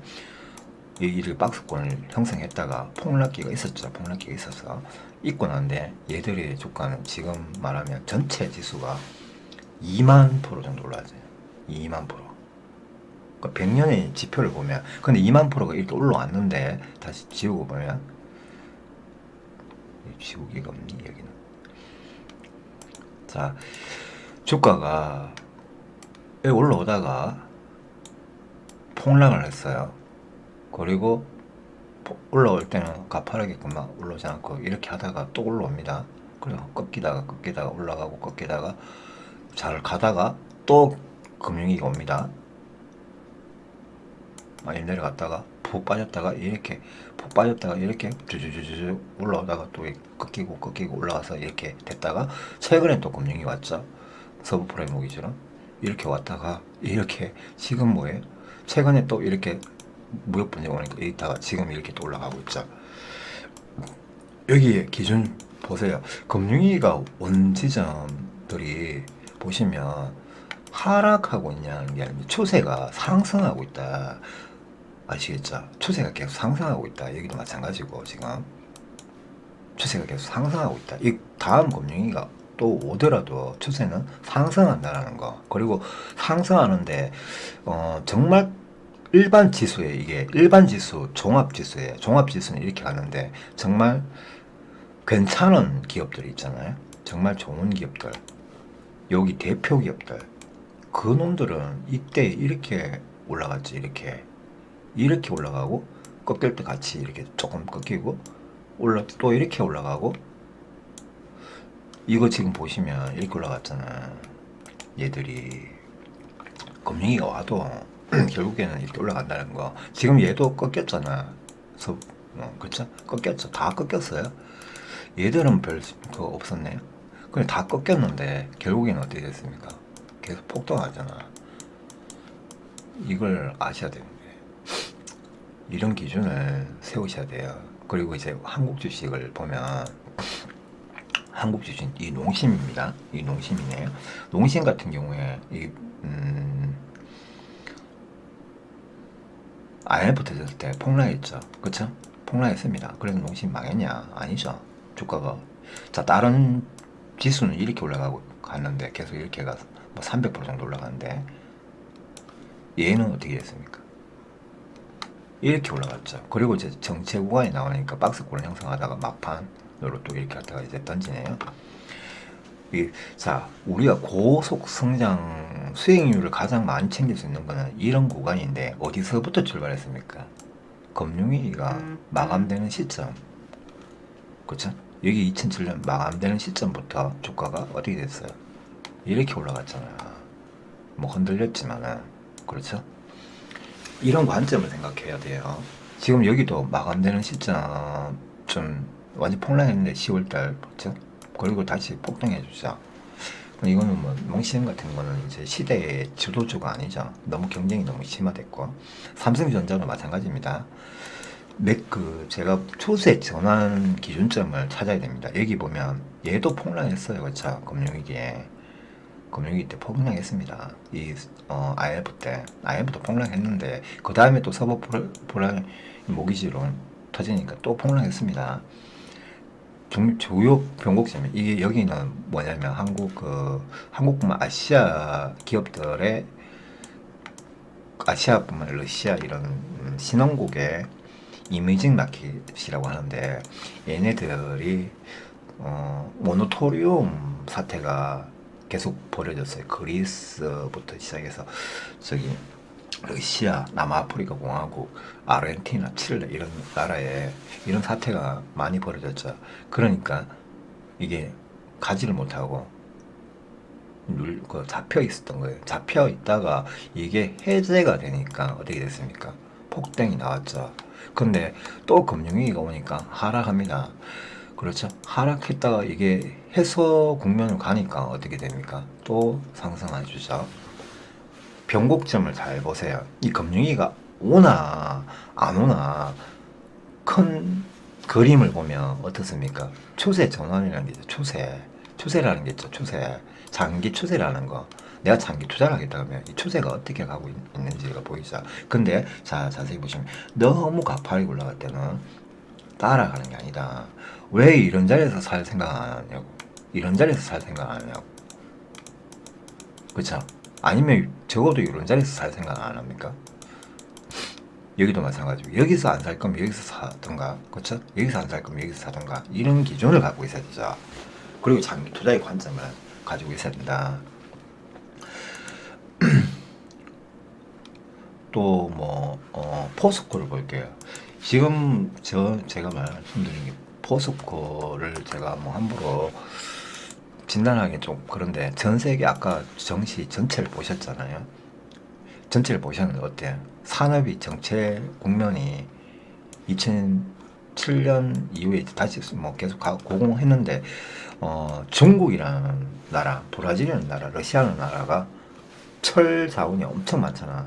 Speaker 1: 이를 박스권을 형성했다가 폭락기가 있었죠. 폭락기가 있어서 있고 난데 얘들의 주가는 지금 말하면 전체 지수가 2만 프로 정도 올라왔어요. 2만 프로. 그러니까 100년의 지표를 보면 근데 2만 프로가 이렇게 올라왔는데 다시 지우고 보면 지우기가 없니 여기는. 자 주가가 올라오다가 폭락을 했어요. 그리고 올라올 때는 가파르게끔만 올라오지 않고 이렇게 하다가 또 올라옵니다. 그리고 꺾이다가 올라가고 꺾이다가 잘 가다가 또 금융위기가 옵니다. 많이 내려갔다가 푹 빠졌다가 이렇게 주주주주 올라오다가 또 꺾이고 올라가서 이렇게 됐다가 최근에 또 금융이 왔죠. 서브프라임 모기지로 이렇게 왔다가 이렇게 지금 뭐예요? 최근에 또 이렇게 무역 분쟁 오니까 있다가 지금 이렇게 또 올라가고 있죠. 여기 기준 보세요. 금융위기가 온 지점들이 보시면 하락하고 있냐는 게 아니라 추세가 상승하고 있다. 아시겠죠? 추세가 계속 상승하고 있다. 여기도 마찬가지고 지금 추세가 계속 상승하고 있다. 이 다음 금융위기가 또 오더라도 추세는 상승한다라는 거. 그리고 상승하는데 정말 일반 지수에 이게 일반 지수 종합 지수는 이렇게 가는데 정말 괜찮은 기업들이 있잖아요. 정말 좋은 기업들. 여기 대표 기업들. 그 놈들은 이때 이렇게 올라갔지. 이렇게 올라가고 꺾일 때 같이 이렇게 조금 꺾이고 또 이렇게 올라가고 이거 지금 보시면 이렇게 올라갔잖아. 얘들이 금융위기가 와도 결국에는 이렇게 올라간다는 거. 지금 얘도 꺾였잖아. 그쵸? 꺾였죠. 다 꺾였어요. 얘들은 별 거 없었네요. 근데 다 꺾였는데 결국에는 어떻게 됐습니까? 계속 폭등하잖아. 이걸 아셔야 되는데 이런 기준을 세우셔야 돼요. 그리고 이제 한국 주식을 보면 한국 주식 이 농심입니다. 이 농심이네요. 농심 같은 경우에 IMF 터졌을 때 폭락했죠. 그쵸? 폭락했습니다. 그래서 농심 망했냐? 아니죠. 주가가 자 다른 지수는 이렇게 올라가고 갔는데 계속 이렇게 가서 뭐 300% 정도 올라가는데 얘는 어떻게 됐습니까? 이렇게 올라갔죠. 그리고 이제 정체 구간이 나오니까 박스권을 형성하다가 막판으로 또 이렇게 갔다가 이제 던지네요. 자, 우리가 고속 성장 수익률을 가장 많이 챙길 수 있는 거는 이런 구간인데 어디서부터 출발했습니까? 금융위기가 마감되는 시점. 그쵸? 여기 2007년 마감되는 시점부터 주가가 어떻게 됐어요? 이렇게 올라갔잖아요. 뭐 흔들렸지만은 그렇죠? 이런 관점을 생각해야 돼요. 지금 여기도 마감되는 시점 좀 완전 폭락했는데 10월달 그렇죠? 그리고 다시 폭등해 주죠. 이거는 뭐 농심 같은 거는 이제 시대의 주도주가 아니죠. 너무 경쟁이 너무 심화됐고 삼성전자도 마찬가지입니다. 제가 추세 전환 기준점을 찾아야 됩니다. 여기 보면 얘도 폭락했어요. 그렇죠? 금융위기에 금융위기 때 폭락했습니다. IMF도 폭락했는데 그 다음에 또 서버 불안 모기지로 터지니까 또 폭락했습니다. 주요 변곡점이 이게 여기는 뭐냐면 한국뿐만 아시아 기업들의 아시아뿐만 러시아 이런 신흥국의 이미징 마켓이라고 하는데 얘네들이 모노토리움 사태가 계속 벌어졌어요. 그리스부터 시작해서 저기 러시아, 남아프리카 공화국, 아르헨티나, 칠레 이런 나라에 이런 사태가 많이 벌어졌죠. 그러니까 이게 가지를 못하고 잡혀 있었던 거예요. 잡혀 있다가 이게 해제가 되니까 어떻게 됐습니까? 폭등이 나왔죠. 근데 또 금융위기가 오니까 하락합니다. 그렇죠. 하락했다가 이게 해소 국면으로 가니까 어떻게 됩니까? 또 상승해 주죠. 변곡점을 잘 보세요. 이 금융위기가 오나 안 오나 큰 그림을 보면 어떻습니까? 추세 전환이라는 게 있죠. 추세라는 게 있죠. 장기 추세라는 거. 내가 장기 투자를 하겠다 그러면 이 추세가 어떻게 가고 있는지가 보이죠. 근데 자, 자세히 보시면 너무 가파르게 올라갈 때는 따라가는 게 아니다. 왜 이런 자리에서 살 생각 안 하냐고. 이런 자리에서 살 생각 안 하냐고. 그쵸? 아니면 적어도 이런 자리에서 살 생각 안 합니까? 여기도 마찬가지고 여기서 안 살 거면 여기서 사든가, 그쵸? 여기서 안 살 거면 여기서 사든가, 이런 기준을 갖고 있어야 되죠. 그리고 장기 투자의 관점을 가지고 있어야 된다. 또 포스코를 볼게요. 지금 제가 말씀드린 게 포스코를 제가 뭐 함부로 진단하기 좀 그런데 전 세계 아까 정시 전체를 보셨잖아요. 전체를 보셨는데 어때요? 산업이 정체 국면이 2007년 이후에 다시 뭐 계속 고공했는데 중국이라는 나라, 브라질이라는 나라, 러시아라는 나라가 철 자원이 엄청 많잖아.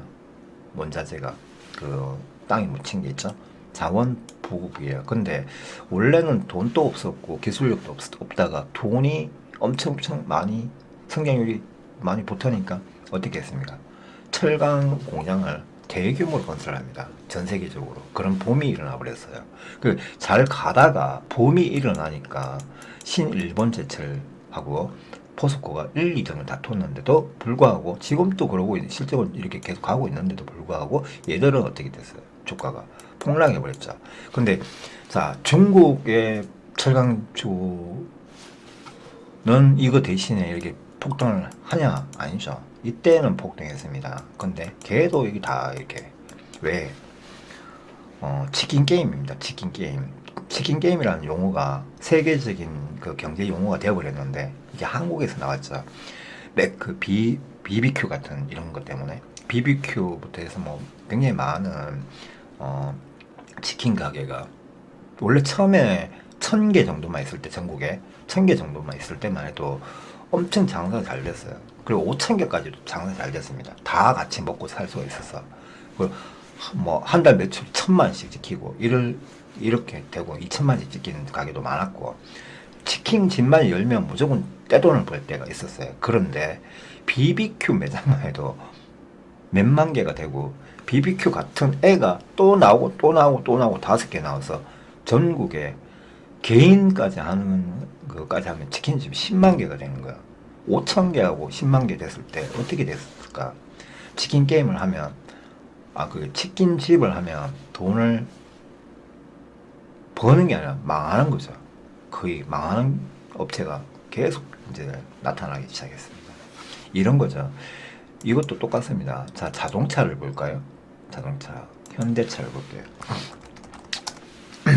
Speaker 1: 원자재가 그 땅에 묻힌 게 있죠. 자원 보급이에요. 근데 원래는 돈도 없었고 기술력도 없다가 돈이 엄청 많이 성장률이 많이 붙으니까 어떻게 했습니까? 철강 공장을 대규모로 건설합니다. 전 세계적으로. 그런 붐이 일어나 버렸어요. 잘 가다가 붐이 일어나니까 신일본제철하고 포스코가 1, 2등을 다퉜는데도 불구하고 지금도 그러고 실적은 이렇게 계속 가고 있는데도 불구하고 얘들은 어떻게 됐어요? 주가가 폭락해 버렸죠. 근데 자, 중국의 철강주는 이거 대신에 이렇게 폭등을 하냐? 아니죠. 이때는 폭등했습니다. 근데 걔도 이게 다 이렇게 왜 치킨 게임입니다. 치킨 게임. 치킨 게임이라는 용어가 세계적인 그 경제 용어가 되어버렸는데 이게 한국에서 나왔죠. BBQ 같은 이런 것 때문에 BBQ부터 해서 뭐 굉장히 많은 치킨 가게가 원래 처음에 1000개 정도만 있을 때 전국에 1000개 정도만 있을 때만 해도 엄청 장사가 잘 됐어요. 그리고 5000개까지도 장사 잘 됐습니다. 다 같이 먹고 살 수가 있었어. 그리고 뭐 한 달 매출 1000만씩 찍히고 이렇게 되고 2000만씩 찍히는 가게도 많았고 치킨 집만 열면 무조건 떼돈을 벌 때가 있었어요. 그런데 BBQ 매장만 해도 몇만 개가 되고 BBQ 같은 애가 또 나오고 5개 나와서 전국에 개인까지 하는 그까지 하면 치킨집이 10만 개가 되는 거야. 5,000개하고 10만 개 됐을 때 어떻게 됐을까? 치킨 게임을 하면 그 치킨집을 하면 돈을 버는 게 아니라 망하는 거죠. 거의 망하는 업체가 계속 이제 나타나기 시작했습니다. 이런 거죠. 이것도 똑같습니다. 자, 자동차를 볼까요? 자동차, 현대차를 볼게요.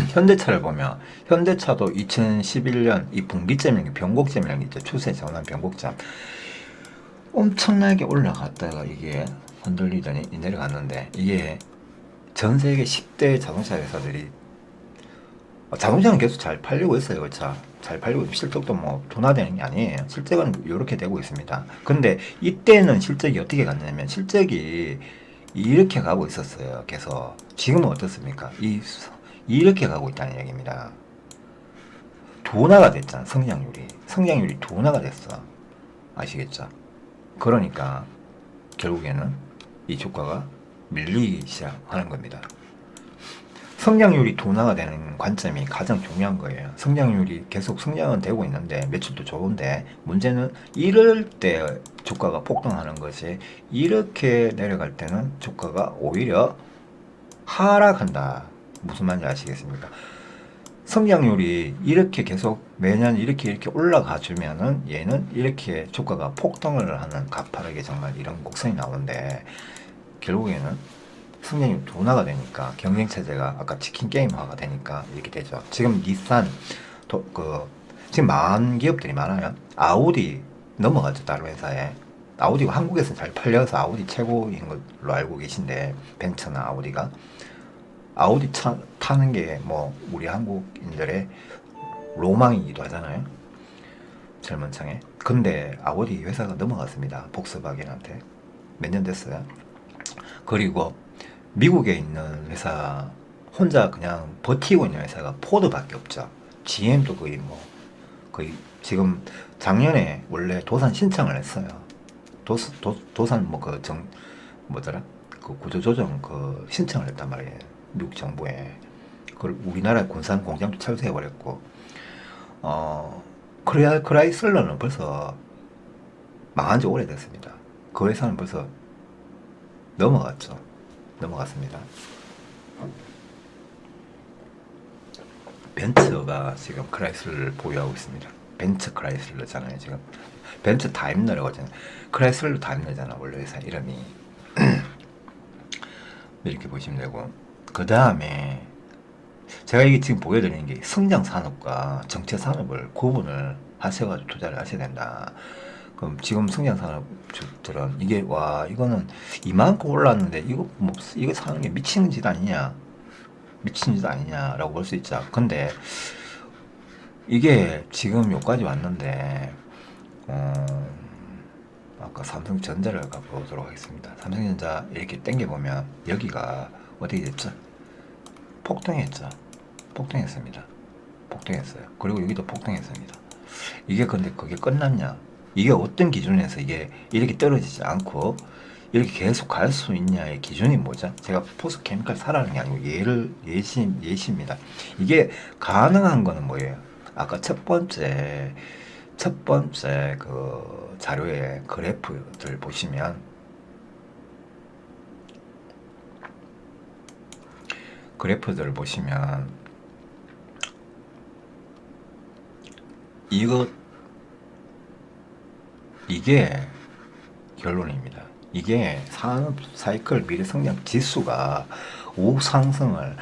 Speaker 1: 현대차를 보면 현대차도 2011년 이 분기점이라는 게 변곡점이라는 게 있죠. 추세 전환 변곡점. 엄청나게 올라갔다가 이게 흔들리더니 내려갔는데 이게 전 세계 10대 자동차 회사들이 자동차는 계속 잘 팔리고 있어요. 그렇죠? 잘 팔리고 실적도 뭐 둔화되는 게 아니에요. 실적은 이렇게 되고 있습니다. 근데 이때는 실적이 어떻게 갔냐면 실적이 이렇게 가고 있었어요. 계속. 지금은 어떻습니까? 이렇게 가고 있다는 얘기입니다. 둔화가 됐잖아. 성장률이 둔화가 됐어. 아시겠죠? 그러니까 결국에는 이 주가가 밀리기 시작하는 겁니다. 성장률이 둔화가 되는 관점이 가장 중요한 거예요. 성장률이 계속 성장은 되고 있는데 매출도 좋은데 문제는 이럴 때 주가가 폭등하는 것이, 이렇게 내려갈 때는 주가가 오히려 하락한다. 무슨 말인지 아시겠습니까? 성장률이 이렇게 계속 매년 이렇게 올라가 주면은 얘는 이렇게 주가가 폭등을 하는, 가파르게 정말 이런 곡선이 나오는데, 결국에는 성장률 둔화가 되니까 경쟁 체제가 아까 치킨 게임화가 되니까 이렇게 되죠. 지금 닛산 지금 망한 기업들이 많아요. 아우디 넘어갔죠, 다른 회사에. 아우디가 한국에서 잘 팔려서 아우디 최고인 걸로 알고 계신데, 벤츠나 아우디가 아우디 타는 게 뭐 우리 한국인들의 로망이기도 하잖아요, 젊은 층에. 근데 아우디 회사가 넘어갔습니다, 복스바겐한테. 몇 년 됐어요. 그리고 미국에 있는 회사, 혼자 그냥 버티고 있는 회사가 포드밖에 없죠. GM도 거의 지금 작년에 원래 도산 신청을 했어요. 도산 뭐더라? 그 구조조정 신청을 했단 말이에요, 미국 정부에. 그걸 우리나라 군산 공장도 철수해버렸고, 크라이슬러는 벌써 망한 지 오래됐습니다. 그 회사는 벌써 넘어갔습니다. 벤츠가 지금 크라이슬러를 보유하고 있습니다. 벤츠 크라이슬러잖아요, 지금. 벤츠 다임러라고 하잖아요. 크라이슬러 다임러잖아, 원래 회사 이름이. 이렇게 보시면 되고, 그 다음에 제가 이게 지금 보여드리는 게 성장 산업과 정체 산업을 구분을 하셔가지고 투자를 하셔야 된다. 그럼 지금 성장 산업주들은 이게, 와, 이거는 이만큼 올랐는데 이거 사는 게 미친 짓 아니냐라고 볼 수 있죠. 근데 이게 지금 여기까지 왔는데, 아까 삼성전자를 가보도록 하겠습니다. 삼성전자 이렇게 당겨보면 여기가 어떻게 됐죠? 폭등했습니다. 그리고 여기도 폭등했습니다. 이게 근데 그게 끝났냐? 이게 어떤 기준에서 이게 이렇게 떨어지지 않고 이렇게 계속 갈 수 있냐의 기준이 뭐죠? 제가 포스케미칼 사라는 게 아니고 예시입니다. 이게 가능한 거는 뭐예요? 아까 첫 번째 그 자료의 그래프들 보시면, 이게 결론입니다. 이게 산업 사이클 미래 성장 지수가 우상승을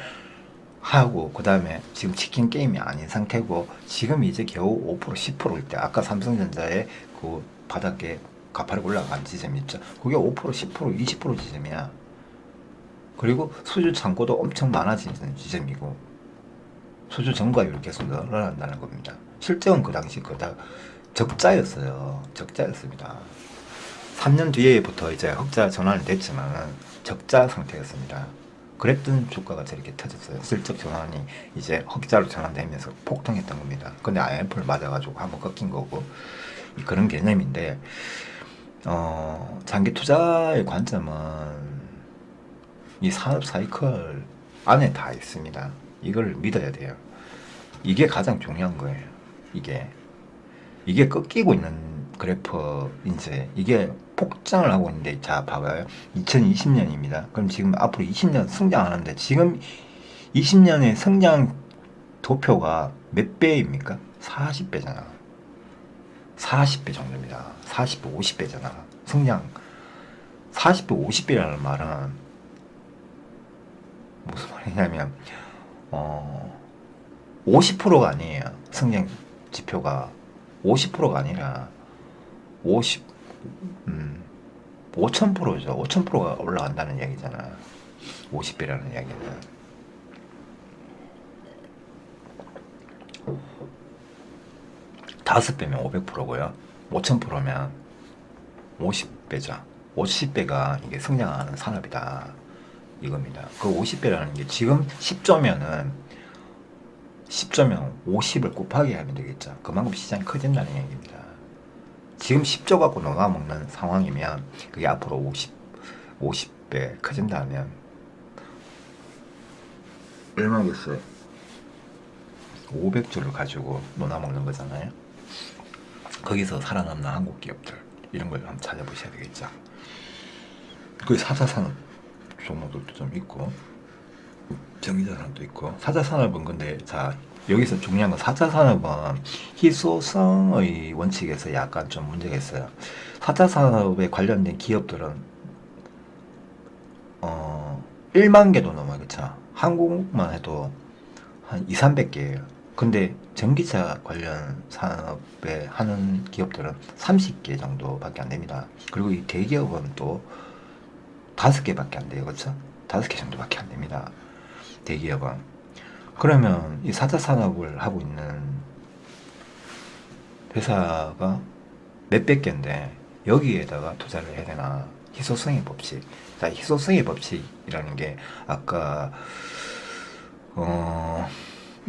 Speaker 1: 하고, 그 다음에 지금 치킨 게임이 아닌 상태고, 지금 이제 겨우 5% 10%일 때, 아까 삼성전자의 그 바닥에 가파르게 올라간 지점 있죠. 그게 5% 10% 20% 지점이야. 그리고 수주 창고도 엄청 많아지는 지점이고, 수주 증가율이 계속 늘어난다는 겁니다. 실적은 그 당시 그다 적자였습니다. 3년 뒤에부터 이제 흑자 전환이 됐지만 적자 상태였습니다. 그랬던 주가가 저렇게 터졌어요. 실적 전환이 이제 흑자로 전환되면서 폭등했던 겁니다. 근데 IMF를 맞아가지고 한번 꺾인 거고, 그런 개념인데, 장기 투자의 관점은 이 산업 사이클 안에 다 있습니다. 이걸 믿어야 돼요. 이게 가장 중요한 거예요. 이게 꺾이고 있는 그래프, 이제 이게 폭장을 하고 있는데, 자 봐봐요. 2020년입니다. 그럼 지금 앞으로 20년 성장하는데, 지금 20년의 성장 도표가 몇 배입니까? 40배잖아. 40배 정도입니다. 40배, 50배잖아. 성장 40배, 50배라는 말은 무슨 말이냐면 50%가 아니에요. 성장 지표가 50%가 아니라 5000%죠. 5000%가 올라간다는 얘기잖아. 50배라는 이야기는. 다섯 배면 500%고요. 5000%면 50배죠. 50배가 이게 성장하는 산업이다, 이겁니다. 그 50배라는 게 지금 10조면 50을 곱하기 하면 되겠죠. 그만큼 시장이 커진다는 얘기입니다. 지금 10조 갖고 녹아먹는 상황이면 그게 앞으로 50배 커진다면 얼마겠어요? 500조를 가지고 논아먹는 거잖아요. 거기서 살아남는 한국 기업들 이런 걸 한번 찾아보셔야 되겠죠. 그 4차 산업 종목들도 좀 있고 전기자산도 있고 4차 산업은 근데 자 여기서 중요한 건 4차 산업은 희소성의 원칙에서 약간 좀 문제가 있어요. 4차 산업에 관련된 기업들은 1만 개도 넘어요. 그쵸? 한국만 해도 한 2, 300개예요. 근데 전기차 관련 산업에 하는 기업들은 30개 정도밖에 안 됩니다. 그리고 이 대기업은 또 5개밖에 안 돼요. 그쵸? 5개 정도밖에 안 됩니다. 대기업은. 그러면 이 4차 산업을 하고 있는 회사가 몇백 개인데 여기에다가 투자를 해야 되나? 희소성의 법칙. 자, 희소성의 법칙이라는 게 아까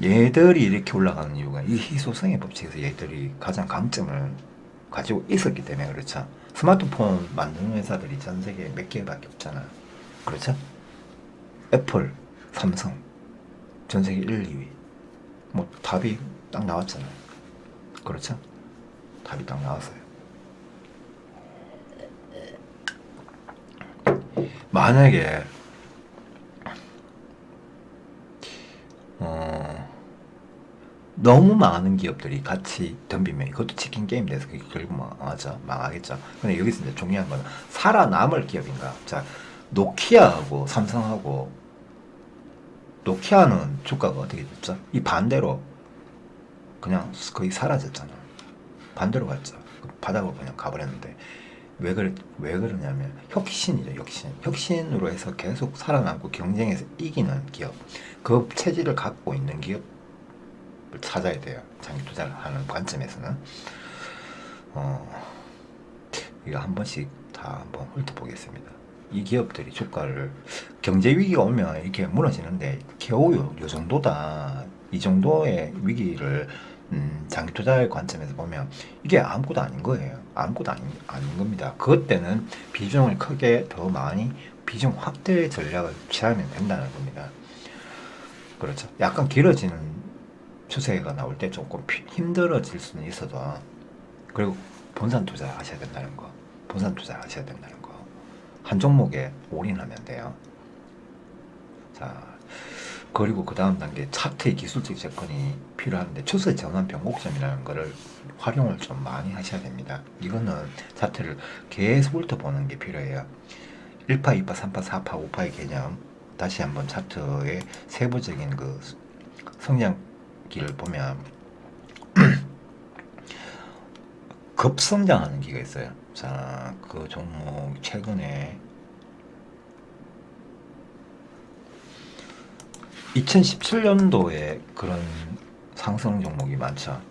Speaker 1: 얘들이 이렇게 올라가는 이유가 이 희소성의 법칙에서 얘들이 가장 강점을 가지고 있었기 때문에 그렇죠. 스마트폰 만드는 회사들이 전 세계에 몇 개밖에 없잖아. 그렇죠? 애플, 삼성, 전 세계 1, 2위. 뭐 답이 딱 나왔잖아요. 그렇죠? 답이 딱 나왔어요. 만약에 너무 많은 기업들이 같이 덤비면 이것도 치킨 게임 돼서 그게 결국 망하죠. 망하겠죠. 근데 여기서 이제 중요한 건 살아남을 기업인가. 자, 노키아하고 삼성하고 노키아는 주가가 어떻게 됐죠? 이 반대로 그냥 거의 사라졌잖아. 반대로 갔죠. 바닥으로 그냥 가버렸는데 왜 그러냐면 혁신이죠. 혁신으로 해서 계속 살아남고 경쟁에서 이기는 기업, 그 체질을 갖고 있는 기업을 찾아야 돼요. 장기 투자를 하는 관점에서는. 이거 한 번씩 다 한번 훑어보겠습니다. 이 기업들이 주가를 경제 위기가 오면 이렇게 무너지는데 겨우 요 정도다. 이 정도의 위기를 장기 투자의 관점에서 보면 이게 아무것도 아닌 거예요. 아무것도 아닌 겁니다. 그것 때는 비중을 크게 더 많이 비중 확대 전략을 취하면 된다는 겁니다. 그렇죠. 약간 길어지는 추세가 나올 때 조금 힘들어질 수는 있어도 그리고 본산 투자 하셔야 된다는 거. 본산 투자 하셔야 된다는 거. 한 종목에 올인하면 돼요. 자, 그리고 그 다음 단계 차트의 기술적 접근이 필요한데 추세 전환 변곡점이라는 거를 활용을 좀 많이 하셔야 됩니다. 이거는 차트를 계속 훑어보는 게 필요해요. 1파, 2파, 3파, 4파, 5파의 개념 다시 한번 차트의 세부적인 그 성장기를 보면 급성장하는 기가 있어요. 자, 그 종목 최근에 2017년도에 그런 상승 종목이 많죠.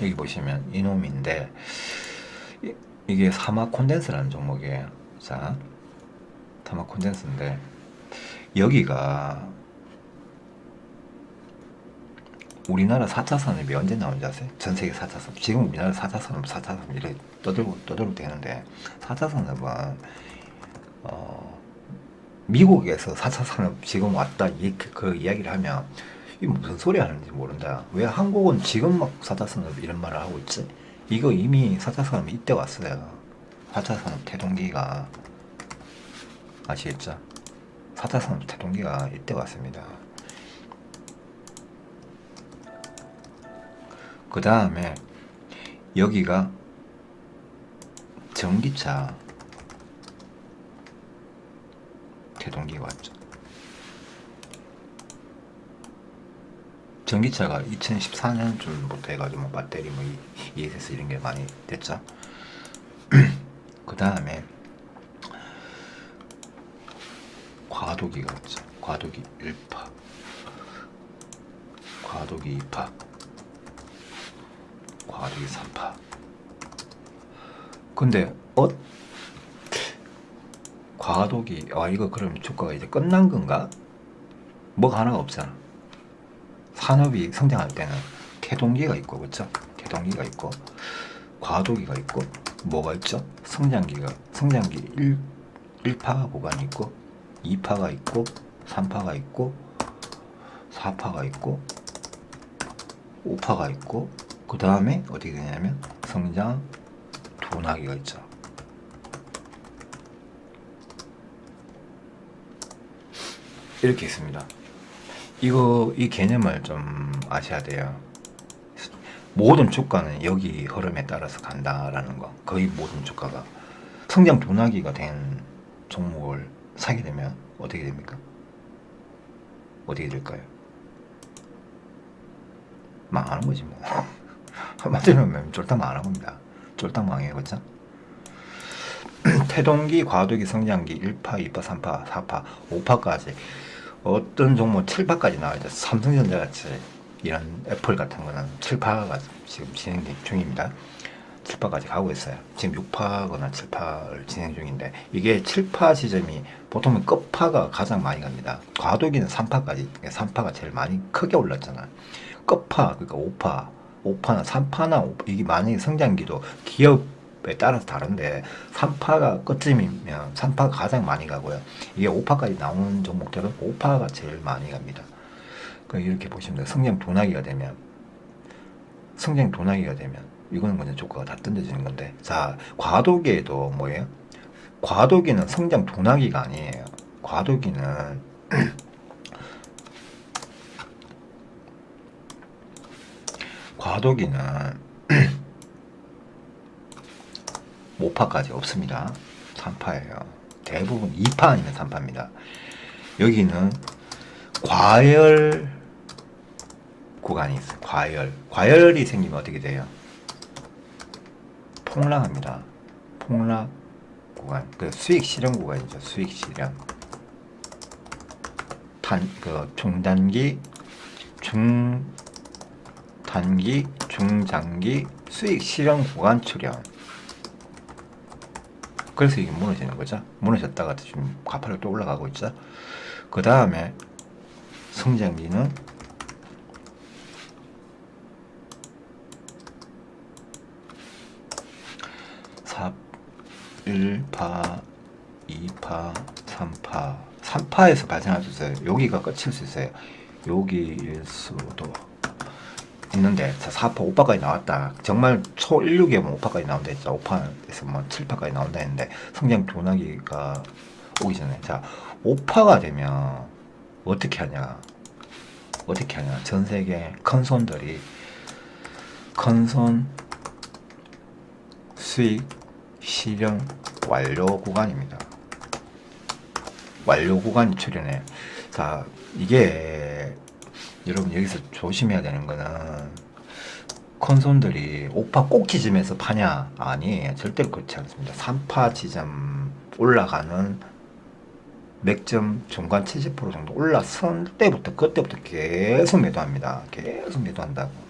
Speaker 1: 여기 보시면 이놈인데 이게 사막 콘덴스라는 종목이에요. 자, 사막 콘덴스인데 여기가 우리나라 4차 산업이 언제 나온지 아세요? 전 세계 4차 산업. 지금 우리나라 4차 산업, 4차 산업 이렇게 떠들고 되는데 4차 산업은 미국에서 4차 산업 지금 왔다 그 이야기를 하면 이 무슨 소리 하는지 모른다. 왜 한국은 지금 막 4차 산업 이런 말을 하고 있지? 이거 이미 4차 산업이 이때 왔어요. 4차 산업 태동기가 아시겠죠? 4차 산업 태동기가 이때 왔습니다. 그 다음에 여기가 전기차 태동기가 왔죠. 전기차가 2014년쯤부터 해가지고 뭐 배터리 뭐 ESS 이런 게 많이 됐죠. 그 다음에 과도기가 왔죠. 과도기 1파, 과도기 2파, 과도기 3파. 근데 과도기 이거 그럼 주가가 이제 끝난 건가? 뭐가 하나가 없잖아. 산업이 성장할 때는 태동기가 있고 그렇죠? 태동기가 있고 과도기가 있고 뭐가 있죠? 성장기 1파 구간이 있고 2파가 있고 3파가 있고 4파가 있고 5파가 있고 그 다음에 어떻게 되냐면 성장 둔하기가 있죠. 이렇게 있습니다. 이 개념을 좀 아셔야 돼요. 모든 주가는 여기 흐름에 따라서 간다라는 거. 거의 모든 주가가 성장 둔하기가 된 종목을 사게 되면 어떻게 됩니까? 어떻게 될까요? 망하는 거지 뭐. 맞으면 쫄딱 망하는 겁니다. 쫄딱 망해요, 그렇죠? 태동기, 과도기, 성장기 1파, 2파, 3파, 4파, 5파까지 어떤 종목 7파까지 나와있죠. 삼성전자 같이 이런 애플 같은 거는 7파가 지금 진행 중입니다. 7파까지 가고 있어요. 지금 6파거나 7파를 진행 중인데 이게 7파 지점이 보통은 끝파가 가장 많이 갑니다. 과도기는 3파까지 3파가 제일 많이 크게 올랐잖아. 끝파 그러니까 5파나 3파나 이게 만약에 성장기도 기업에 따라서 다른데 3파가 끝쯤이면 3파가 가장 많이 가고요. 이게 5파까지 나오는 종목들은 5파가 제일 많이 갑니다. 그러니까 이렇게 보시면 돼요. 성장 둔하기가 되면 이거는 그냥 주가가 다 던져지는 건데, 자 과도기에도 뭐예요? 과도기는 성장 둔하기가 아니에요. 과도기는 과도기는 5파까지 없습니다. 3파예요. 대부분 2파 아니면 3파입니다. 여기는 과열 구간이 있어요. 과열이 생기면 어떻게 돼요? 폭락합니다. 폭락 구간. 그 수익 실현 구간이죠. 수익 실현. 중단기, 중장기 수익 실현 구간 출현. 그래서 이게 무너지는 거죠. 무너졌다가 지금 가파르게 또 올라가고 있죠. 그 다음에 성장기는 1파, 2파, 3파 3파에서 발생할 수 있어요. 여기가 끝일 수 있어요. 여기일 수도 있는데, 자 4파, 5파까지 나왔다. 정말 초16이면 5파까지 나온다 했죠. 5파에서 뭐 7파까지 나온다 했는데 성장 둔하기가 오기 전에, 자 5파가 되면 어떻게 하냐? 전 세계 큰손들이 큰손 수익 실현 완료 구간입니다. 완료 구간이 출현해요. 자, 이게 여러분 여기서 조심해야 되는 거는 큰손들이 5파 꼭지점에서 파냐? 아니에요. 절대로 그렇지 않습니다. 3파 지점 올라가는 맥점 중간 70% 정도 올라선 때부터 그때부터 계속 매도합니다. 계속 매도한다고.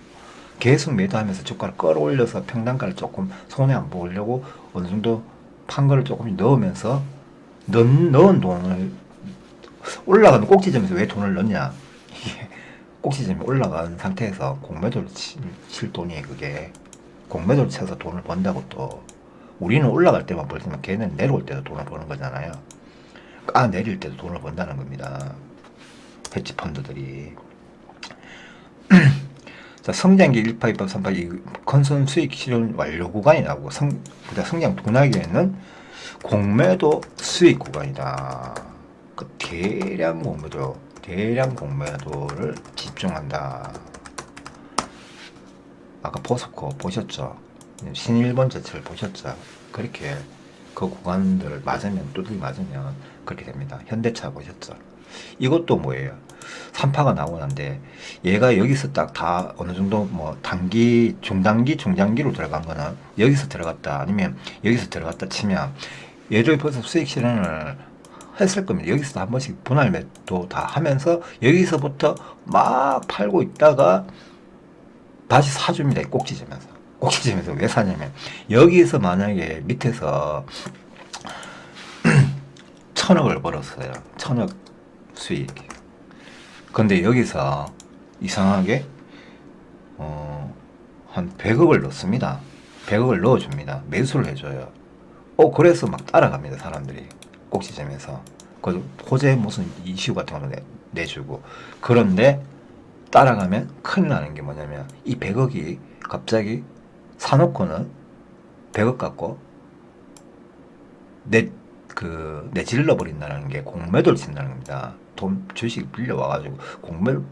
Speaker 1: 계속 매도하면서 주가를 끌어올려서 평단가를 조금 손해 안 보려고 어느 정도 판 거를 조금 넣으면서 넣은 돈을 올라가는 꼭지점에서 왜 돈을 넣냐? 이게 꼭지점이 올라간 상태에서 공매도를 칠 돈이에요. 그게 공매도를 쳐서 돈을 번다고. 또 우리는 올라갈 때만 벌지만 걔는 내려올 때도 돈을 버는 거잖아요. 내릴 때도 돈을 번다는 겁니다. 헤지 펀드들이. 자, 성장기 1파, 2파, 3파 이 컨선 수익 실현 완료 구간이 나오고 성장 둔하기에는 공매도 수익 구간이다. 그 대량 공매도를 집중한다. 아까 포스코 보셨죠? 신일본제철 보셨죠? 그렇게 그 구간들을 두들기 맞으면 그렇게 됩니다. 현대차 보셨죠? 이것도 뭐예요? 3파가 나오고 난데 얘가 여기서 딱 다 어느 정도 뭐 단기, 중단기, 중장기로 들어간 거는 여기서 들어갔다 아니면 여기서 들어갔다 치면 얘를 벌써 수익 실현을 했을 겁니다. 여기서 한 번씩 분할 매도 다 하면서 여기서부터 막 팔고 있다가 다시 사줍니다. 꼭지점에서 왜 사냐면 여기서 만약에 밑에서 1,000억을 벌었어요. 1,000억 수익. 근데 여기서 이상하게 한 100억을 넣습니다. 100억을 넣어줍니다. 매수를 해줘요. 그래서 막 따라갑니다. 사람들이 꼭지점에서 그 호재 무슨 이슈 같은 거 내주고. 그런데 따라가면 큰일 나는 게 뭐냐면 이 100억이 갑자기 사놓고는 100억 갖고 내질러 버린다는 게 공매도를 친다는 겁니다. 돈 주식 빌려와가지고 공매를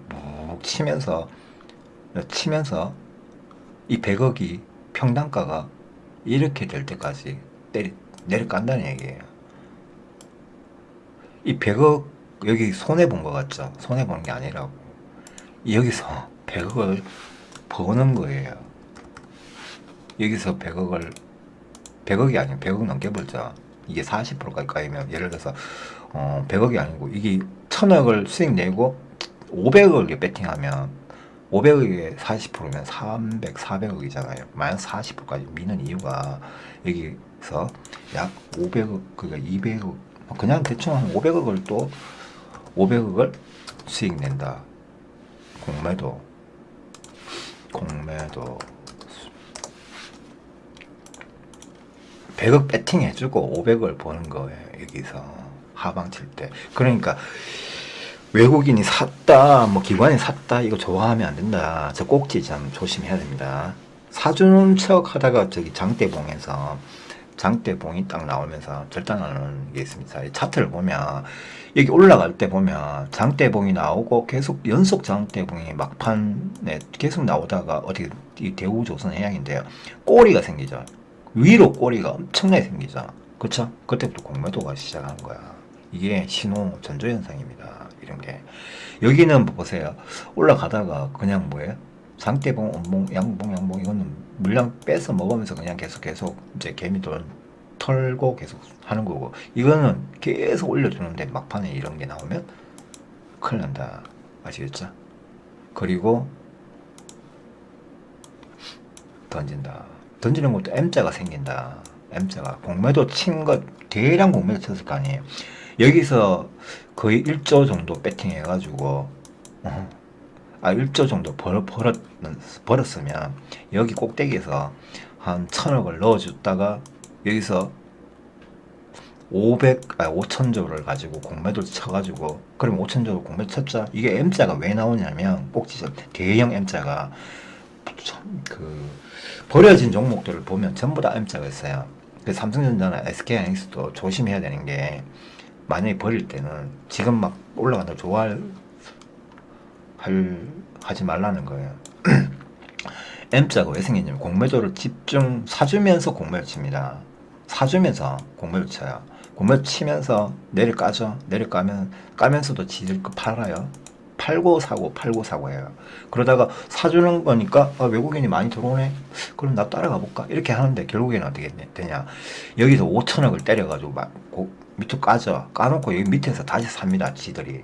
Speaker 1: 묵 치면서 이 100억이 평당가가 이렇게 될 때까지 내려간다는 얘기예요. 이 100억 여기 손해 본 것 같죠? 손해 보는 게 아니라고. 여기서 100억을 버는 거예요. 여기서 100억이 아니고 100억 넘게 벌죠. 이게 40%까지 까이면 예를 들어서 100억이 아니고 이게 1000억을 수익 내고 500억을 배팅하면 500억에 40%면 300, 400억이잖아요. 마이너스 40%까지 미는 이유가 여기서 약 500억, 그러니까 200억, 그냥 대충 한 500억을 수익 낸다. 공매도 100억 배팅 해주고 500을 버는 거예요. 여기서 하방 칠 때. 그러니까 외국인이 샀다, 뭐 기관이 샀다, 이거 좋아하면 안 된다. 저 꼭지 좀 조심해야 됩니다. 사주는 척 하다가 저기 장대봉이 딱 나오면서 절단하는 게 있습니다. 이 차트를 보면 여기 올라갈 때 보면 장대봉이 나오고 계속 연속 장대봉이 막판에 계속 나오다가 어떻게 이 대우조선 해양인데요. 꼬리가 생기죠. 위로 꼬리가 엄청나게 생기죠. 그쵸? 그때부터 공매도가 시작하는 거야. 이게 신호 전조현상입니다. 이런 게. 여기는 보세요. 올라가다가 그냥 뭐예요? 장대봉, 음봉, 양봉, 이거는 물량 빼서 먹으면서 그냥 계속 이제 개미돈 털고 계속 하는 거고, 이거는 계속 올려주는데 막판에 이런 게 나오면 큰일 난다. 아시겠죠? 그리고 던진다. 던지는 것도 M자가 생긴다. M자가. 공매도 친 것, 대량 공매도 쳤을 거 아니에요. 여기서 거의 1조 정도 배팅 해가지고, 1조 정도 벌었으면, 여기 꼭대기에서 한 1000억을 넣어줬다가, 여기서 5천조를 가지고 공매도를 쳐가지고, 그럼 5천조 공매도 쳤자. 이게 M자가 왜 나오냐면, 꼭지점, 대형 M자가, 버려진 종목들을 보면 전부 다 M자가 있어요. 삼성전자나 SK하이닉스도 조심해야 되는 게, 만약에 버릴 때는 지금 막 올라간다고 하지 말라는 거예요. M자가 왜 생겼냐면 공매도를 집중 사주면서 공매를 칩니다. 사주면서 공매를 쳐요. 공매를 치면서 까면서도 지들 거 팔아요. 팔고 사고 해요. 그러다가 사주는 거니까 외국인이 많이 들어오네. 그럼 나 따라가 볼까? 이렇게 하는데 결국에는 어떻게 되냐? 여기서 5천억을 때려가지고 밑으로 까놓고 여기 밑에서 다시 삽니다. 지들이.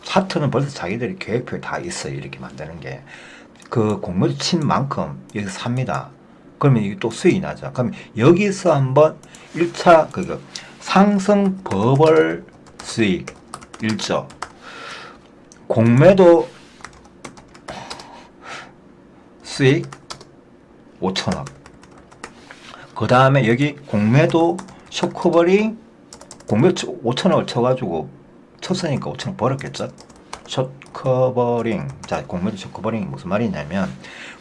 Speaker 1: 차트는 벌써 자기들이 계획표에 다 있어요. 이렇게 만드는 게. 그 공매도 친 만큼 여기서 삽니다. 그러면 이게 또 수익이 나죠. 그럼 여기서 한번 1차 상승 버블 수익 1조, 공매도 수익 5천억, 그 다음에 여기 공매도 쇼커버링, 공매도 5천억을 쳐가지고 쳤으니까 5천억 벌었겠죠. 쇼커버링. 자, 공매도 쇼커버링이 무슨 말이냐면,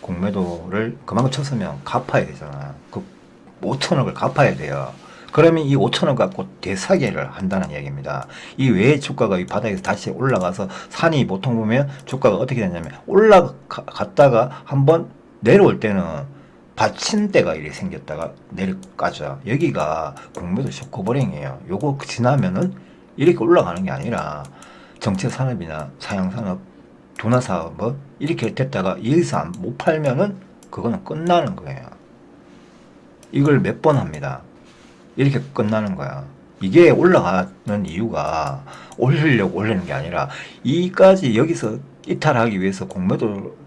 Speaker 1: 공매도를 그만큼 쳤으면 갚아야 되잖아. 그 5천억을 갚아야 돼요. 그러면 이 5천억 갖고 대사기를 한다는 얘기입니다. 이 외에 주가가 이 바닥에서 다시 올라가서, 산이 보통 보면 주가가 어떻게 되냐면, 올라갔다가 한번 내려올 때는 받침대가 이렇게 생겼다가 내려가죠. 여기가 공매도 쇼커버링이에요. 요거 지나면은 이렇게 올라가는 게 아니라, 정체산업이나 사양산업, 도나사업 뭐 이렇게 됐다가 여기서 못 팔면은 그거는 끝나는 거예요. 이걸 몇 번 합니다. 이렇게 끝나는 거야. 이게 올라가는 이유가 올리려고 올리는 게 아니라, 이까지 여기서 이탈하기 위해서 공매도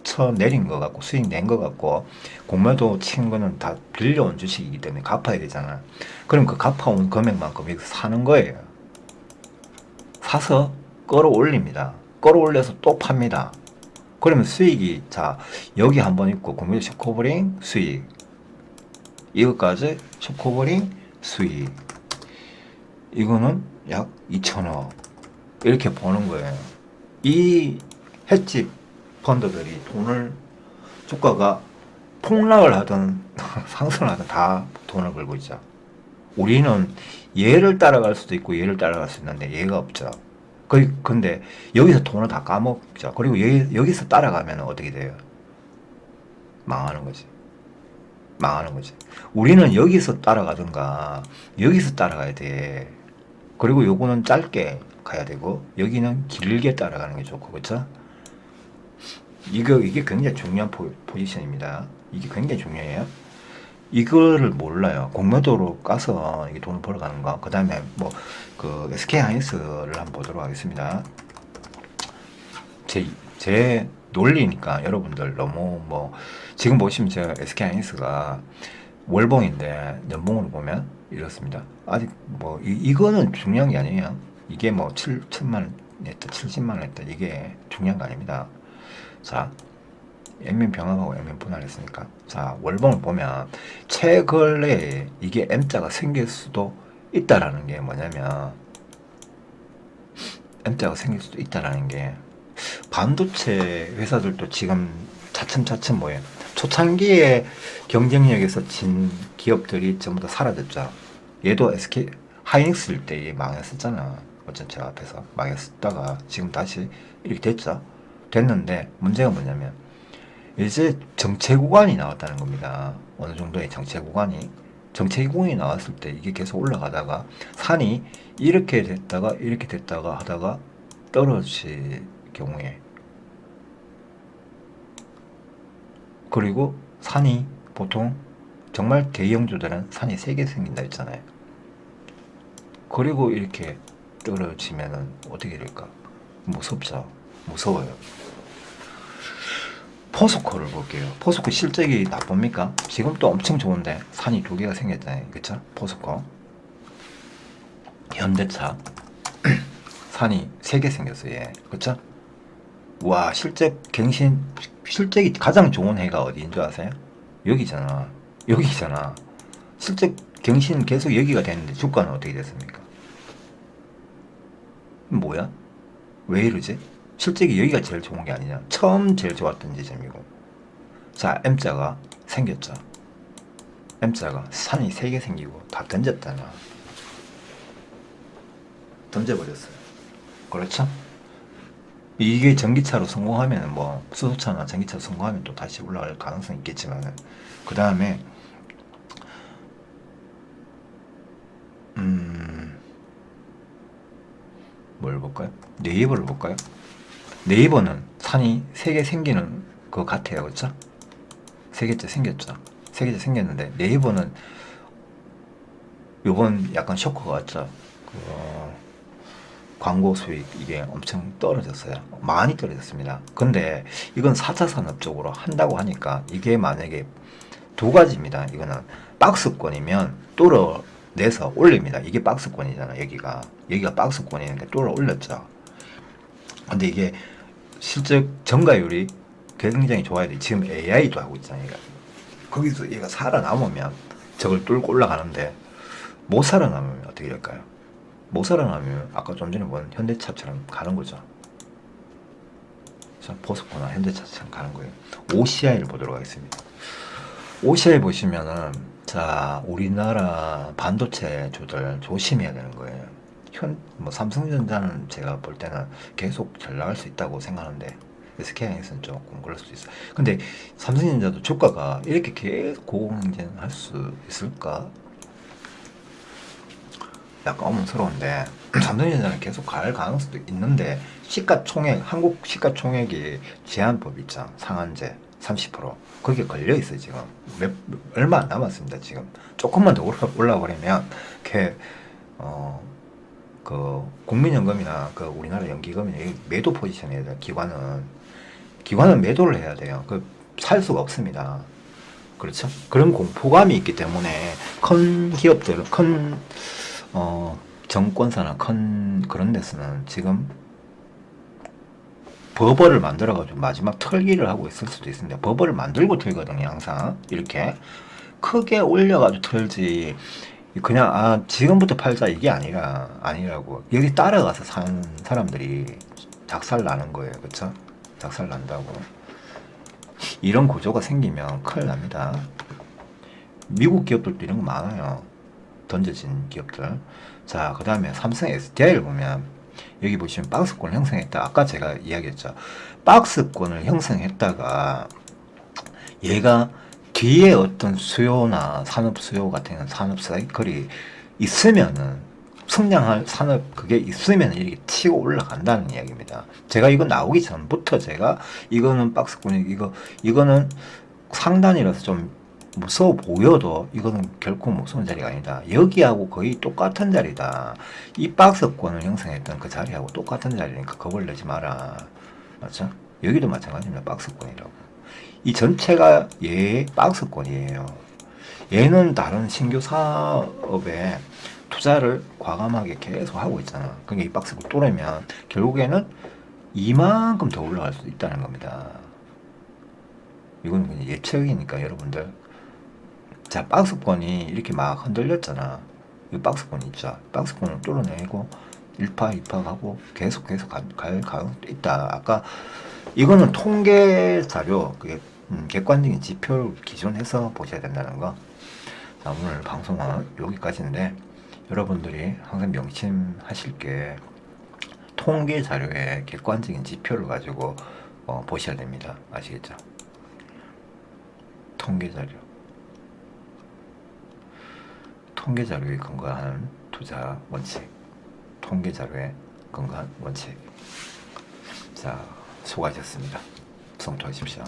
Speaker 1: 쳐 내린 거 같고 수익 낸 거 같고, 공매도 친 거는 다 빌려온 주식이기 때문에 갚아야 되잖아. 그럼 그 갚아온 금액만큼 여기서 사는 거예요. 사서 끌어올립니다. 끌어올려서 또 팝니다. 그러면 수익이, 자, 여기 한번 있고 공매도 쇼커버링 수익, 이것까지 쇼커버링 수익. 이거는 약 2천억. 이렇게 버는 거예요. 이 헤지 펀드들이 돈을, 주가가 폭락을 하든 상승을 하든 다 돈을 벌고 있죠. 우리는 얘를 따라갈 수도 있고 얘를 따라갈 수 있는데 얘가 없죠. 근데 여기서 돈을 다 까먹죠. 그리고 여기서 따라가면 어떻게 돼요? 망하는 거지. 망하는 거지. 우리는 여기서 따라가든가 여기서 따라가야 돼. 그리고 요거는 짧게 가야 되고 여기는 길게 따라가는 게 좋고, 그렇죠? 이게 굉장히 중요한 포지션입니다. 이게 굉장히 중요해요. 이거를 몰라요. 공매도로 까서 이게 돈을 벌어가는 거. 그 다음에 뭐 그 SK 하이닉스를 한번 보도록 하겠습니다. 제 논리니까 여러분들 너무 뭐 지금 보시면 제가 SK 하이닉스가 월봉인데 연봉으로 보면 이렇습니다. 아직 뭐 이거는 중요한 게 아니에요. 이게 뭐 7천만 원 했다 70만 원 했다 이게 중요한 거 아닙니다. 자, M면 병합하고 M면 분할했으니까, 자 월봉을 보면 최근에 이게 M자가 생길 수도 있다라는 게 뭐냐면, M자가 생길 수도 있다라는 게 반도체 회사들도 지금 차츰차츰 뭐예요, 초창기에 경쟁력에서 진 기업들이 전부 다 사라졌죠. 얘도 SK 하이닉스일 때 망했었잖아. 어쩐 제가 앞에서 망했었다가 지금 다시 이렇게 됐죠. 됐는데 문제가 뭐냐면 이제 정체 구간이 나왔다는 겁니다. 어느 정도의 정체 구간이 나왔을 때 이게 계속 올라가다가 산이 이렇게 됐다가 하다가 떨어질 경우에, 그리고 산이 보통 정말 대형주들은 산이 3개 생긴다 했잖아요. 그리고 이렇게 떨어지면은 어떻게 될까? 무섭죠. 무서워요. 포스코를 볼게요. 포스코 실적이 나쁩니까? 지금 또 엄청 좋은데 산이 2개가 생겼잖아요. 그쵸? 포스코, 현대차 산이 3개 생겼어요. 예. 그쵸? 와, 실적이 가장 좋은 해가 어디인 줄 아세요? 여기잖아. 여기잖아. 실적 갱신 계속 여기가 됐는데 주가는 어떻게 됐습니까? 뭐야? 왜 이러지? 실적이 여기가 제일 좋은 게 아니냐. 처음 제일 좋았던 지점이고. 자, M자가 생겼죠. M자가 산이 3개 생기고 다 던졌잖아. 던져버렸어요. 그렇죠? 이게 전기차로 성공하면, 뭐 수소차나 전기차로 성공하면 또 다시 올라갈 가능성이 있겠지만, 그 다음에 뭘 볼까요? 네이버를 볼까요? 네이버는 산이 3개 생기는 것 같아요. 그렇죠? 3개째 생겼죠. 3개째 생겼는데 네이버는 요번 약간 쇼크가 왔죠. 광고 수익 이게 엄청 떨어졌어요. 많이 떨어졌습니다. 근데 이건 4차 산업 쪽으로 한다고 하니까 이게 만약에 두 가지입니다. 이거는 박스권이면 뚫어내서 올립니다. 이게 박스권이잖아. 여기가 박스권이니까 뚫어 올렸죠. 근데 이게 실적 전가율이 굉장히 좋아야 돼. 지금 AI도 하고 있잖아요. 거기서 얘가 살아남으면 저걸 뚫고 올라가는데, 못 살아남으면 어떻게 될까요? 못 살아남으면 아까 좀 전에 본 현대차처럼 가는 거죠. 포스코나 현대차처럼 가는 거예요. OCI를 보도록 하겠습니다. OCI 보시면은, 자, 우리나라 반도체주들 조심해야 되는 거예요. 뭐 삼성전자는 제가 볼 때는 계속 잘 나갈 수 있다고 생각하는데 SK하이닉스는 조금 그럴 수도 있어요. 근데 삼성전자도 주가가 이렇게 계속 고공행진할 수 있을까? 약간 의문스러운데 삼성전자는 계속 갈 가능성도 있는데, 시가총액, 한국 시가총액이 제한법 있죠. 상한제 30%. 거기에 걸려 있어요. 지금 얼마 안 남았습니다. 지금 조금만 더 올라버리면 그 국민연금이나 그 우리나라 연기금이나 매도 포지션이에요. 기관은 매도를 해야 돼요. 살 수가 없습니다. 그렇죠? 그런 공포감이 있기 때문에 큰 기업들, 정권사나 그런 데서는 지금 버버를 만들어가지고 마지막 털기를 하고 있을 수도 있습니다. 버버를 만들고 털거든요. 항상 이렇게. 크게 올려가지고 털지. 그냥 지금부터 팔자 이게 아니라고. 여기 따라가서 산 사람들이 작살 나는 거예요. 그쵸? 작살 난다고. 이런 구조가 생기면 큰일 납니다. 미국 기업들도 이런 거 많아요. 던져진 기업들. 자, 그 다음에 삼성 SDI를 보면 여기 보시면 박스권을 형성했다. 아까 제가 이야기했죠. 박스권을 형성했다가 얘가 뒤에 어떤 수요나 산업 수요 같은 산업 사이클이 있으면은 성장할 산업 그게 있으면 이렇게 치고 올라간다는 이야기입니다. 제가 이거 나오기 전부터 제가 이거는 박스권이 이거는 상단이라서 좀 무서워 보여도 이거는 결코 무서운 자리가 아니다. 여기하고 거의 똑같은 자리다. 이 박스권을 형성했던 그 자리하고 똑같은 자리니까 겁을 내지 마라. 맞죠? 여기도 마찬가지입니다. 박스권이라고. 이 전체가 얘의 박스권이에요. 얘는 다른 신규 사업에 투자를 과감하게 계속 하고 있잖아. 그러니까 이 박스권 뚫으면 결국에는 이만큼 더 올라갈 수 있다는 겁니다. 이건 그냥 예측이니까 여러분들. 자, 박스권이 이렇게 막 흔들렸잖아. 이 박스권 있죠. 박스권을 뚫어내고 1파, 2파 가고 계속 갈 가능성도 있다. 아까 이거는 통계 자료, 그게 객관적인 지표를 기준해서 보셔야 된다는 거. 자, 오늘 방송은 여기까지인데 여러분들이 항상 명심하실 게 통계 자료에 객관적인 지표를 가지고 보셔야 됩니다. 아시겠죠? 통계 자료. 통계 자료에 근거한 투자 원칙. 통계 자료에 근거한 원칙. 자, 수고하셨습니다. 성투하십시오.